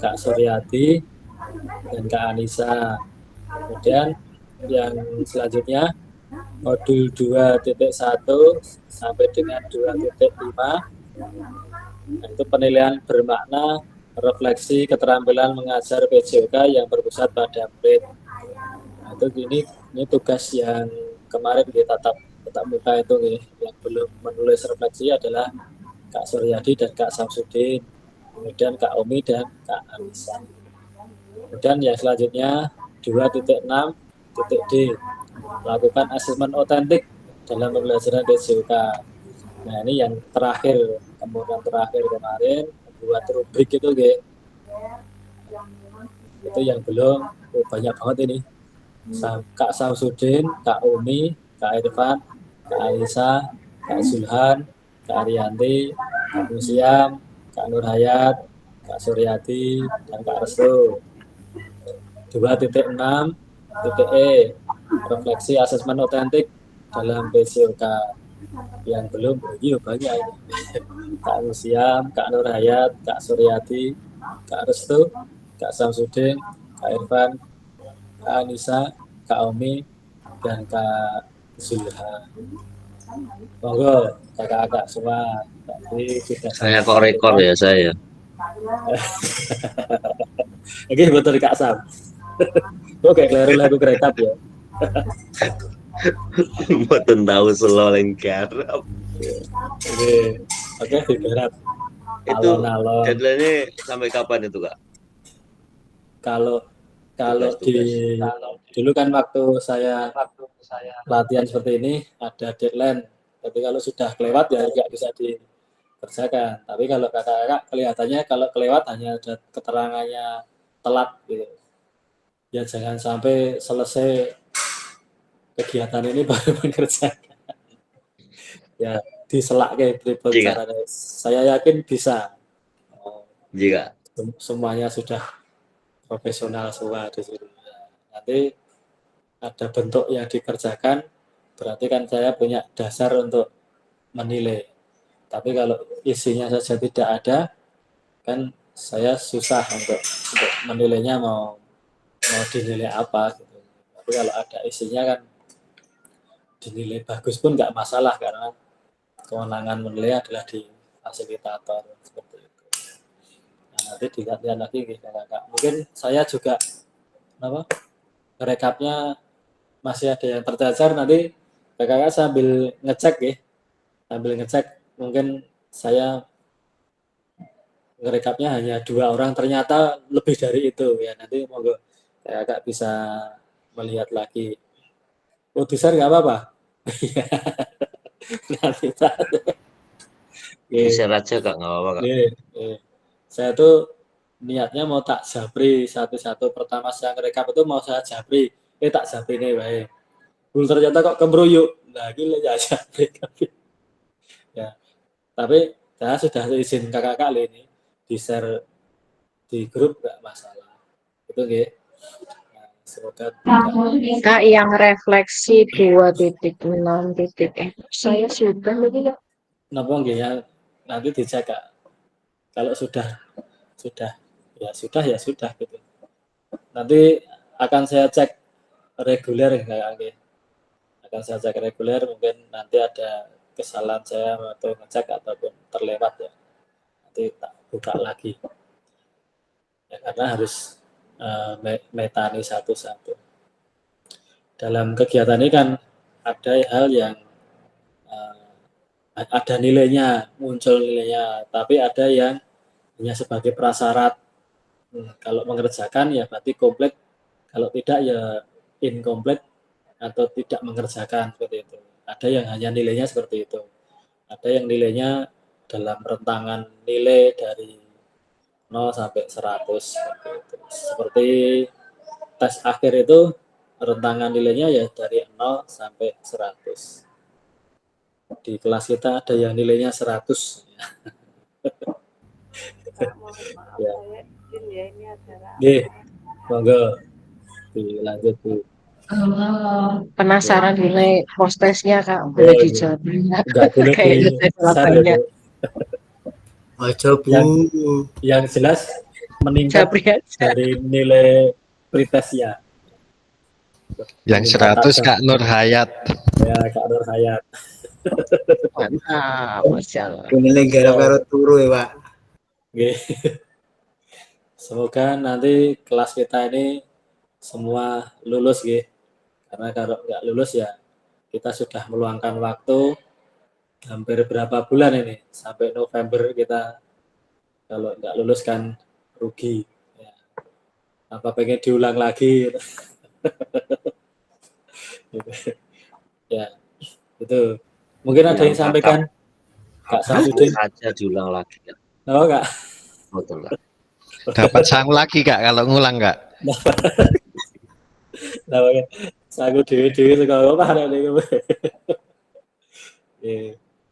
Kak Suryadi dan Kak Anissa. Kemudian yang selanjutnya modul 2.1 sampai dengan 2.5, itu penilaian bermakna refleksi keterampilan mengajar PJOK yang berpusat pada murid. Nah, itu ini tugas yang kemarin kita tatap muka itu nih, yang belum menulis refleksi adalah Kak Suryadi dan Kak Samsudin, kemudian Kak Omi dan Kak Anissa. Kemudian yang selanjutnya 2.6 titik D, lakukan asesmen otentik dalam pembelajaran PJOK. Nah ini yang terakhir, kemudian terakhir kemarin buat rubrik itu itu yang belum, banyak banget ini. Kak Samsudin, Kak Umi, Kak Irfan, Kak Alisa, Kak Zulhan, Kak Arianti, Kak Musiam, Kak Nurhayat, Kak Suryadi, dan Kak Restu. 2.6 titik E, refleksi asesmen otentik dalam PJOK. Yang belum banyak ini. Kak Musiam, Kak Nurhayat, Kak Suryadi, Kak Restu, Kak Samsudin, Kak Irfan, Kak Anissa, Kak Omi, dan Kak Zulha. Monggo kakak-kakak semua. Tadi sudah Saya kok rekor ya saya. Oke, betul Kak Sam. Oke, keliru lagu kerekap ya. Mboten tahu selo lenggarap. Oke, digarap. Itu Alon-alon. deadline-nya sampai kapan itu, Kak? Kalau Tugas. dulu kan waktu saya latihan seperti ini ada deadline. Tapi kalau sudah kelewat ya nggak bisa dikerjakan. Tapi kalau kakak-kakak kelihatannya kalau kelewat hanya ada keterangannya telat gitu. Ya jangan sampai selesai kegiatan ini baru mengerjakan. Ya diselak kayak dribble caranya. Saya yakin bisa. Jika Semuanya sudah profesional semua di sini. Nanti ada bentuk yang dikerjakan, berarti kan saya punya dasar untuk menilai. Tapi kalau isinya saja tidak ada, kan saya susah untuk menilainya mau dinilai apa gitu. Tapi kalau ada isinya kan dinilai bagus pun nggak masalah karena kewenangan menilai adalah di fasilitator seperti itu. Nah, nanti dilihat lagi kakak. Mungkin saya juga rekapnya masih ada yang tercacar, nanti kakak sambil ngecek mungkin saya ngerekapnya hanya 2 orang, ternyata lebih dari itu ya, nanti monggo kakak bisa melihat lagi. Produser nggak apa-apa. Nanti share aja Kak, nggak apa-apa Kak. Saya tuh niatnya mau tak japri satu-satu. Pertama saya ngerekap itu mau saya japri, tak japri nih baik. Ternyata kok kemruyuk. Nah, gila ya japri. Ya. Tapi saya sudah izin kakak kali ini di share di grup nggak masalah. Itu nggih. Nah, semoga Kak yang refleksi 2.6 saya sudah lagi ya. Napa nggih ya, nanti dicek Kak. Kalau sudah ya sudah gitu. Nanti akan saya cek reguler kayak nggih. Akan saya cek reguler, mungkin nanti ada kesalahan saya atau ngecek ataupun terlewat ya. Nanti tak buka lagi. Ya, karena harus metani satu-satu. Dalam kegiatan ini kan ada hal yang ada nilainya, muncul nilainya, tapi ada yang hanya sebagai prasyarat. Kalau mengerjakan ya berarti komplit, kalau tidak ya incomplete atau tidak mengerjakan seperti itu. Ada yang hanya nilainya seperti itu. Ada yang nilainya dalam rentangan nilai dari 0 sampai 100 seperti itu. Seperti tes akhir itu rentangan nilainya ya dari 0 sampai 100. Di kelas kita ada yang nilainya 100. Kak, mohon maaf Ya. saya izin ya, ini acara Nggih, monggo dilanjut Bu. Penasaran nilai postesnya Kak, Oh, boleh iya. dijawab nggak? Enggak boleh Kayaknya saya salah di-share ya banyak. Bu. Ojo Bu. Yang jelas meningkat Japri aja. dari nilai pretestnya. Yang 100 Kak Nur Hayat. Ya, Kak Nur Hayat. Mantap, Masya Allah. Kemudian gara-gara turu ya Pak. Oke. Semoga nanti kelas kita ini semua lulus gitu. Karena kalau nggak lulus ya kita sudah meluangkan waktu hampir berapa bulan ini sampai November kita, kalau nggak lulus kan rugi. Ya. Apa pengen diulang lagi? Ya, itu. Mungkin ada yang sampaikan Kak Samsudin. Aja diulang lagi Kak. Oh, Kak. Betul Kak. Dapat sang lagi Kak kalau ngulang Kak. Namanya saku dewi-dewi suka apa ada nih.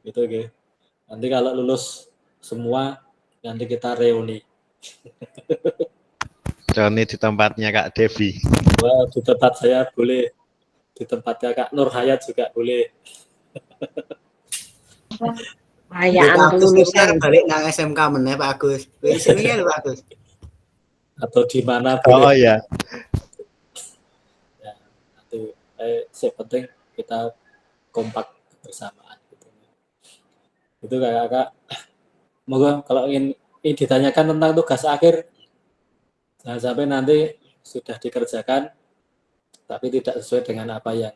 Gitu gitu. Nanti kalau lulus semua nanti kita reuni. Joni di tempatnya Kak Devi. Wah, di tempat saya boleh. Di tempatnya Kak Nur Hayat juga boleh. Perayaan Pak Agus kelulusan. balik nang SMK meneh Pak Agus. Wis sini ya lho Pak Agus. Atau di mana Oh boleh. iya. Ya, nanti yang penting kita kompak bersamaan gitu. Itu kayak Kak. Moga kalau ingin ini ditanyakan tentang tugas akhir, jangan sampai nanti sudah dikerjakan tapi tidak sesuai dengan apa yang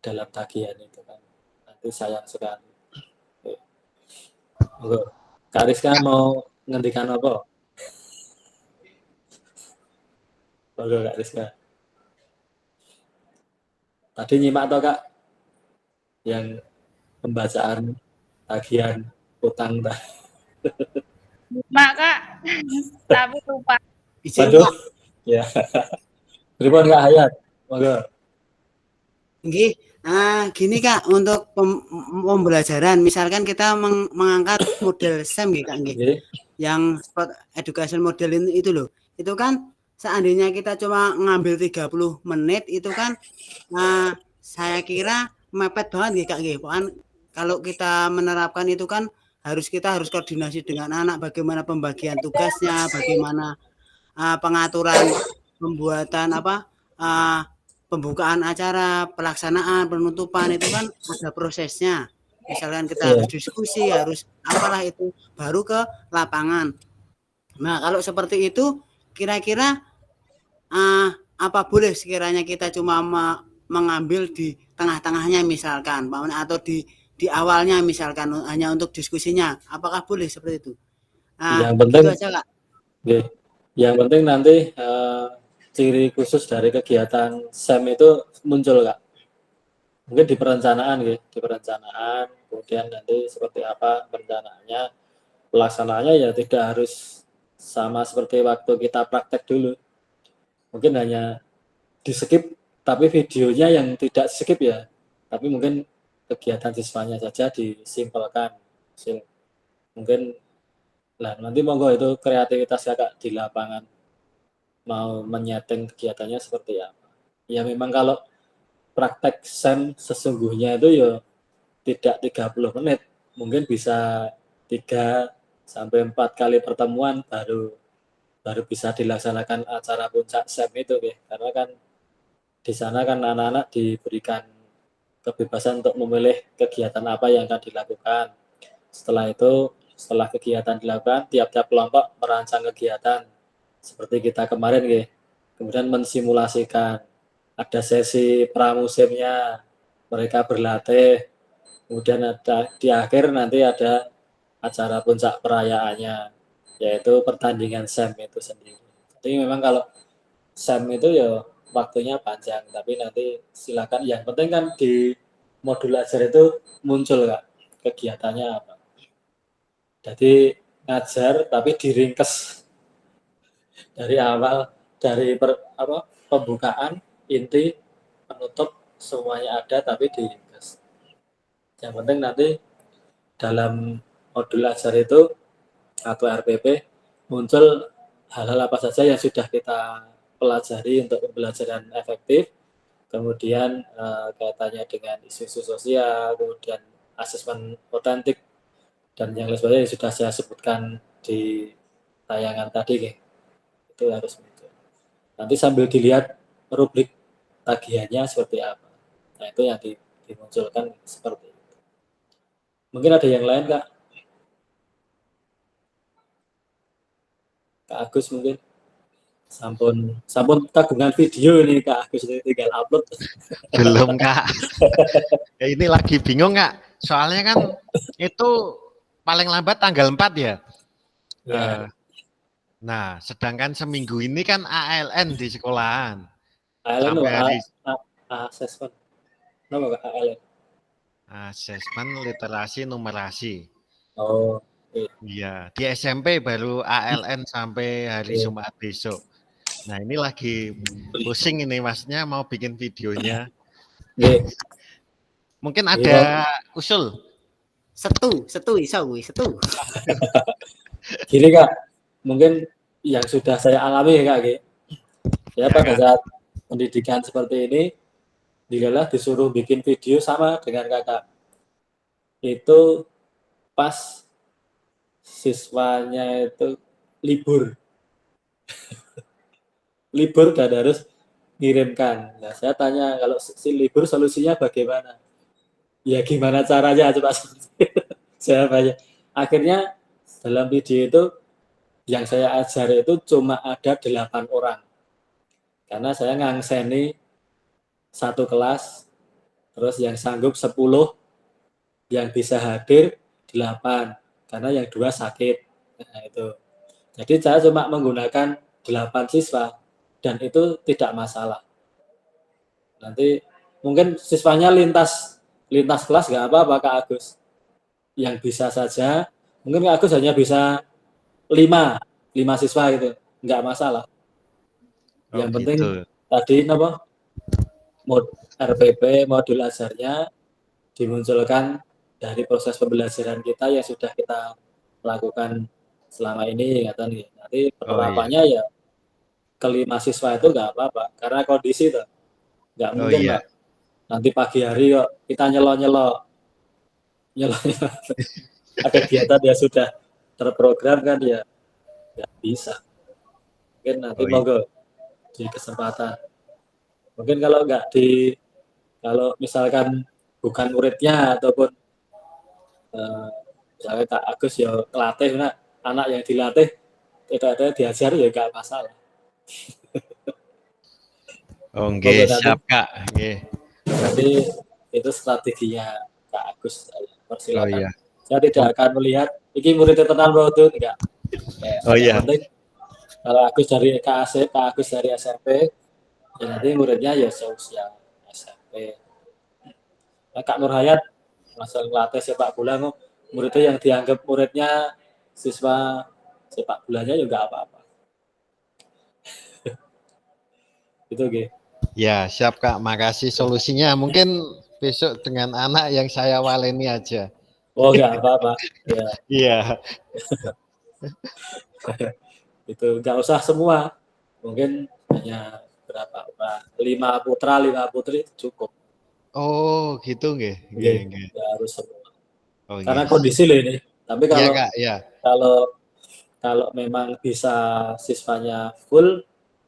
dalam tagihan itu kan. Nanti sayang sekali. Moga Kak Rizka mau ngendikan apa? Moga Kak Rizka. Tadi nyimak atau Kak yang pembacaan tagihan utang dah. Mak Kak, tapi lupa. Waduh, ya. Pripun Kak Hayat? Moga. Nggih. Gini Kak, untuk pembelajaran misalkan kita mengangkat model SEM nggih Kak nggih. Nggih. Yang sport education model itu loh. Itu kan seandainya kita cuma ngambil 30 menit itu kan saya kira mepet banget nggih Kak nggih. Kalau kita menerapkan itu kan kita harus koordinasi dengan anak, bagaimana pembagian tugasnya, bagaimana pengaturan pembuatan pembukaan acara, pelaksanaan, penutupan itu kan ada prosesnya. Misalkan kita harus diskusi, harus apalah itu, baru ke lapangan. Nah, kalau seperti itu kira-kira apa boleh sekiranya kita cuma mengambil di tengah-tengahnya misalkan, atau di awalnya misalkan hanya untuk diskusinya, apakah boleh seperti itu? Yang penting gitu aja Kak. Okay. Yang penting nanti ciri khusus dari kegiatan SEM itu muncul Kak. Mungkin di perencanaan gitu, di perencanaan, kemudian nanti seperti apa perencanaannya, pelaksanaannya ya tidak harus sama seperti waktu kita praktek dulu. Mungkin hanya di skip, tapi videonya yang tidak skip ya, tapi mungkin kegiatan siswanya saja disimpelkan. Mungkin lah nanti monggo itu kreativitas Kakak di lapangan mau menyeting kegiatannya seperti apa. Ya memang kalau praktek SEM sesungguhnya itu ya tidak 30 menit, mungkin bisa 3 sampai 4 kali pertemuan baru bisa dilaksanakan acara puncak SEM itu ya. Karena kan Di sana kan anak-anak diberikan kebebasan untuk memilih kegiatan apa yang akan dilakukan. Setelah itu, setelah kegiatan dilakukan, tiap-tiap kelompok merancang kegiatan seperti kita kemarin, kemudian mensimulasikan. Ada sesi pramusimnya, mereka berlatih, kemudian ada di akhir nanti ada acara puncak perayaannya, yaitu pertandingan SEM itu sendiri. Jadi memang kalau SEM itu ya waktunya panjang, tapi nanti silakan. Yang penting kan di modul ajar itu muncul Kak, kegiatannya apa. Jadi ngajar tapi diringkes dari awal, dari pembukaan, inti, penutup, semuanya ada tapi diringkes. Yang penting nanti dalam modul ajar itu atau RPP muncul hal-hal apa saja yang sudah kita pelajari untuk pembelajaran efektif, kemudian kaitannya dengan isu-isu sosial, kemudian asesmen otentik, dan yang lain sebagainya yang sudah saya sebutkan di tayangan tadi, itu harus muncul. Nanti sambil dilihat rubrik tagihannya seperti apa. Nah itu yang dimunculkan seperti itu. Mungkin ada yang lain Kak? Kak Agus mungkin? Sampun kagungan video ini Kak Agus, tinggal upload. Belum Kak. Ya, ini lagi bingung Kak. Soalnya kan itu paling lambat tanggal 4 ya. Ya. Nah, sedangkan seminggu ini kan ALN di sekolahan. ALN Sampai hari asesmen. Nama Kak ALN? asesmen literasi numerasi. Oh. Iya, di SMP baru ALN sampai hari Jumat besok. Nah, ini lagi pusing ini Masnya mau bikin videonya. Mungkin ada usul. Setu. Gini Kak, mungkin yang sudah saya alami Kak, ya pada saat pendidikan seperti ini, disuruh bikin video sama dengan Kakak. Itu pas siswanya itu libur. Libur dan harus ngirimkan. Nah, saya tanya kalau si libur solusinya bagaimana? Ya gimana caranya coba saya tanya. Akhirnya dalam video itu yang saya ajar itu cuma ada 8 orang. Karena saya ngangseni satu kelas, terus yang sanggup 10, yang bisa hadir 8, karena yang 2 sakit. Nah, itu. Jadi saya cuma menggunakan 8 siswa, dan itu tidak masalah. Nanti mungkin siswanya lintas kelas nggak apa-apa Kak Agus. Yang bisa saja, mungkin Kak Agus hanya bisa 5 siswa gitu, nggak masalah. Yang penting tadi RPP modul ajarnya dimunculkan dari proses pembelajaran kita yang sudah kita lakukan selama ini, nanti penerapannya ya ke-5 siswa itu nggak apa-apa, karena kondisi tuh nggak mungkin Pak. Nanti pagi hari kok kita nyelok ada kegiatan ya sudah terprogram kan ya nggak bisa. Mungkin nanti monggo di kesempatan. Mungkin kalau misalkan bukan muridnya ataupun misalnya Kak Agus ya kelatih, anak yang dilatih tidak diajar ya nggak masalah. Oke, siap Kak. Jadi itu strateginya Kak Agus. Persilakan. Saya tidak akan melihat ini muridnya tenan itu enggak. Penting kalau Agus dari Kak Agus dari SMP, ya nanti muridnya ya seusia SMP. Kak Nur Hayat masalah latih sepak bola, muridnya yang dianggap muridnya siswa sepak bolanya juga apa-apa. Itu Ya, siap Kak. Makasih solusinya. Mungkin besok dengan anak yang saya waleni aja. Oh, enggak apa-apa. Ya. Iya. Itu enggak usah semua. Mungkin hanya berapa? 5 putra, 5 putri cukup. Oh, gitu nggih. Nggih. Enggak harus semua. Oh, karena kondisi loh ini. Tapi kalau Kak, kalau memang bisa siswanya full,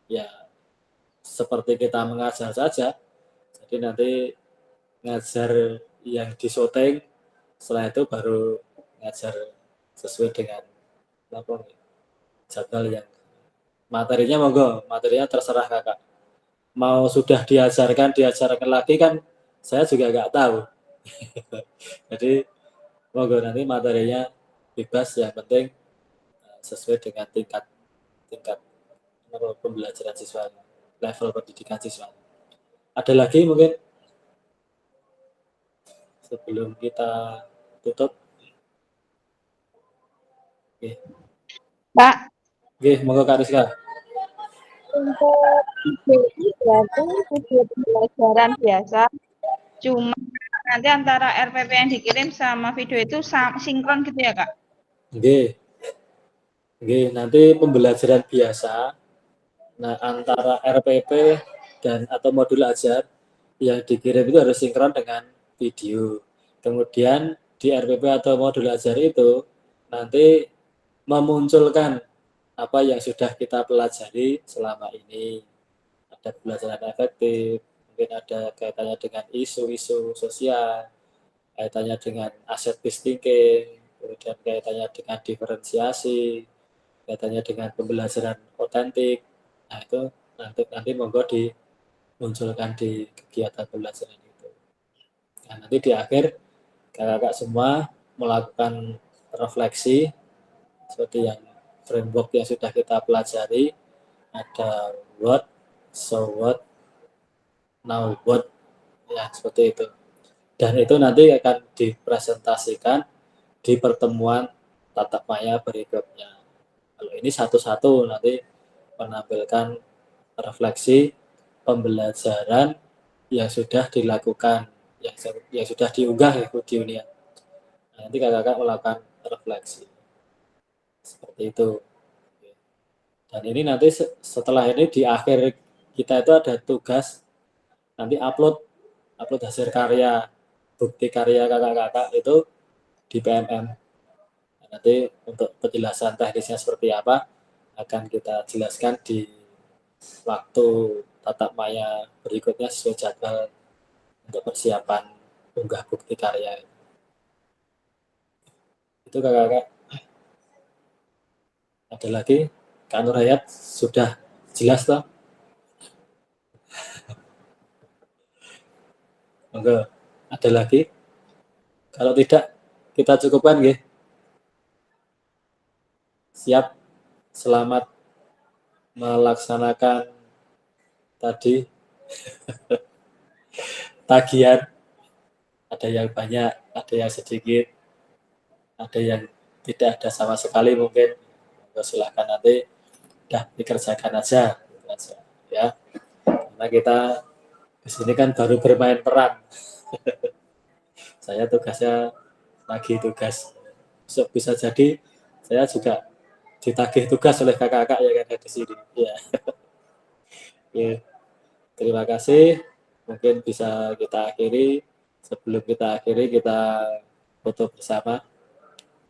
ya seperti kita mengajar saja. Jadi nanti ngajar yang disyuting, setelah itu baru ngajar sesuai dengan jadwal yang materinya. Monggo, materinya terserah kakak. Mau sudah diajarkan lagi kan saya juga nggak tahu. Jadi monggo nanti materinya bebas, yang penting sesuai dengan tingkat pembelajaran siswa, level pendidikan siswa. Ada lagi mungkin sebelum kita tutup? Oke. Pak, Oke, monggo Kak Rizka. untuk video berarti video pembelajaran biasa, cuma nanti antara RPP yang dikirim sama video itu sinkron gitu ya Kak? Oke. Oke, nanti pembelajaran biasa, nah antara RPP dan atau modul ajar yang dikirim itu harus sinkron dengan video. Kemudian di RPP atau modul ajar itu nanti memunculkan apa yang sudah kita pelajari selama ini. Ada pembelajaran efektif, mungkin ada kaitannya dengan isu-isu sosial, kaitannya dengan asset-based thinking, kemudian kaitannya dengan diferensiasi, kaitannya dengan pembelajaran otentik. Nah itu nanti monggo dimunculkan di kegiatan pembelajaran itu. Nah nanti di akhir kakak-kakak semua melakukan refleksi seperti yang framework yang sudah kita pelajari. Ada what, so what, now what, ya seperti itu. Dan itu nanti akan dipresentasikan di pertemuan tatap maya berikutnya. Kalau ini satu-satu nanti menampilkan refleksi pembelajaran yang sudah dilakukan, yang sudah diunggah ya videonya. Nah, nanti kakak-kakak melakukan refleksi seperti itu. Dan ini nanti setelah ini di akhir kita itu ada tugas nanti upload hasil karya, bukti karya kakak-kakak itu di PMM. Nah, nanti untuk penjelasan teknisnya seperti apa akan kita jelaskan di waktu tatap maya berikutnya sesuai jadwal untuk persiapan unggah bukti karya. Itu kakak-kakak. Ada lagi? Kak Nur Hayat sudah jelas toh? Monggo, ada lagi? Kalau tidak, kita cukupkan nggih. Siap, selamat melaksanakan tadi tagihan. Ada yang banyak, ada yang sedikit, ada yang tidak ada sama sekali mungkin. Silahkan nanti udah dikerjakan aja, ya. Karena kita di sini kan baru bermain peran. Saya tugasnya lagi tugas. So, bisa jadi saya juga ditagih tugas oleh kakak-kakak yang ada di sini. Ya. Ya. Terima kasih. Mungkin bisa kita akhiri. Sebelum kita akhiri, kita foto bersama.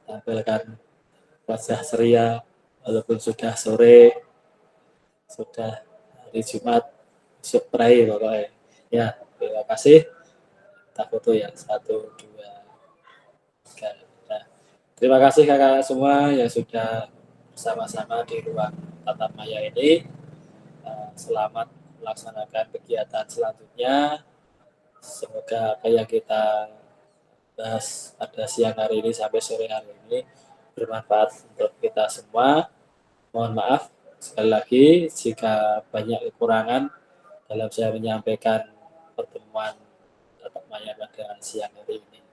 Tampilkan wajah ceria, walaupun sudah sore, sudah hari Jumat, besok pray pokoknya. Ya, terima kasih. Kita foto yang 1, 2, 3. Nah, terima kasih kakak semua yang sudah bersama-sama di ruang tatap maya ini. Selamat melaksanakan kegiatan selanjutnya. Semoga apa yang kita bahas pada siang hari ini sampai sore hari ini bermanfaat untuk kita semua. Mohon maaf sekali lagi jika banyak kekurangan dalam saya menyampaikan pertemuan tatap maya pada siang hari ini.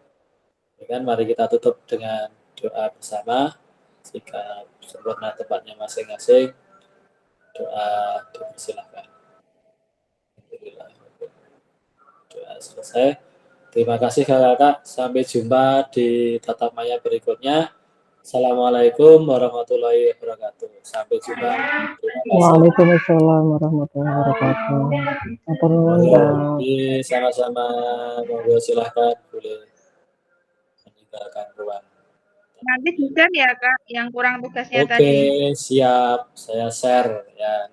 Dan mari kita tutup dengan doa bersama. Jika sempurna tempatnya masing-masing, doa dipersilakan. Alhamdulillah. Doa selesai. Terima kasih kakak-kakak. Sampai jumpa di tatap maya berikutnya. Assalamualaikum warahmatullahi wabarakatuh. Sampai jumpa. Waalaikumsalam warahmatullahi wabarakatuh. Sama-sama. Monggo silahkan boleh meninggalkan ruang. Nanti juga ya Kak, yang kurang tugasnya Oke, tadi. siap. Saya share ya.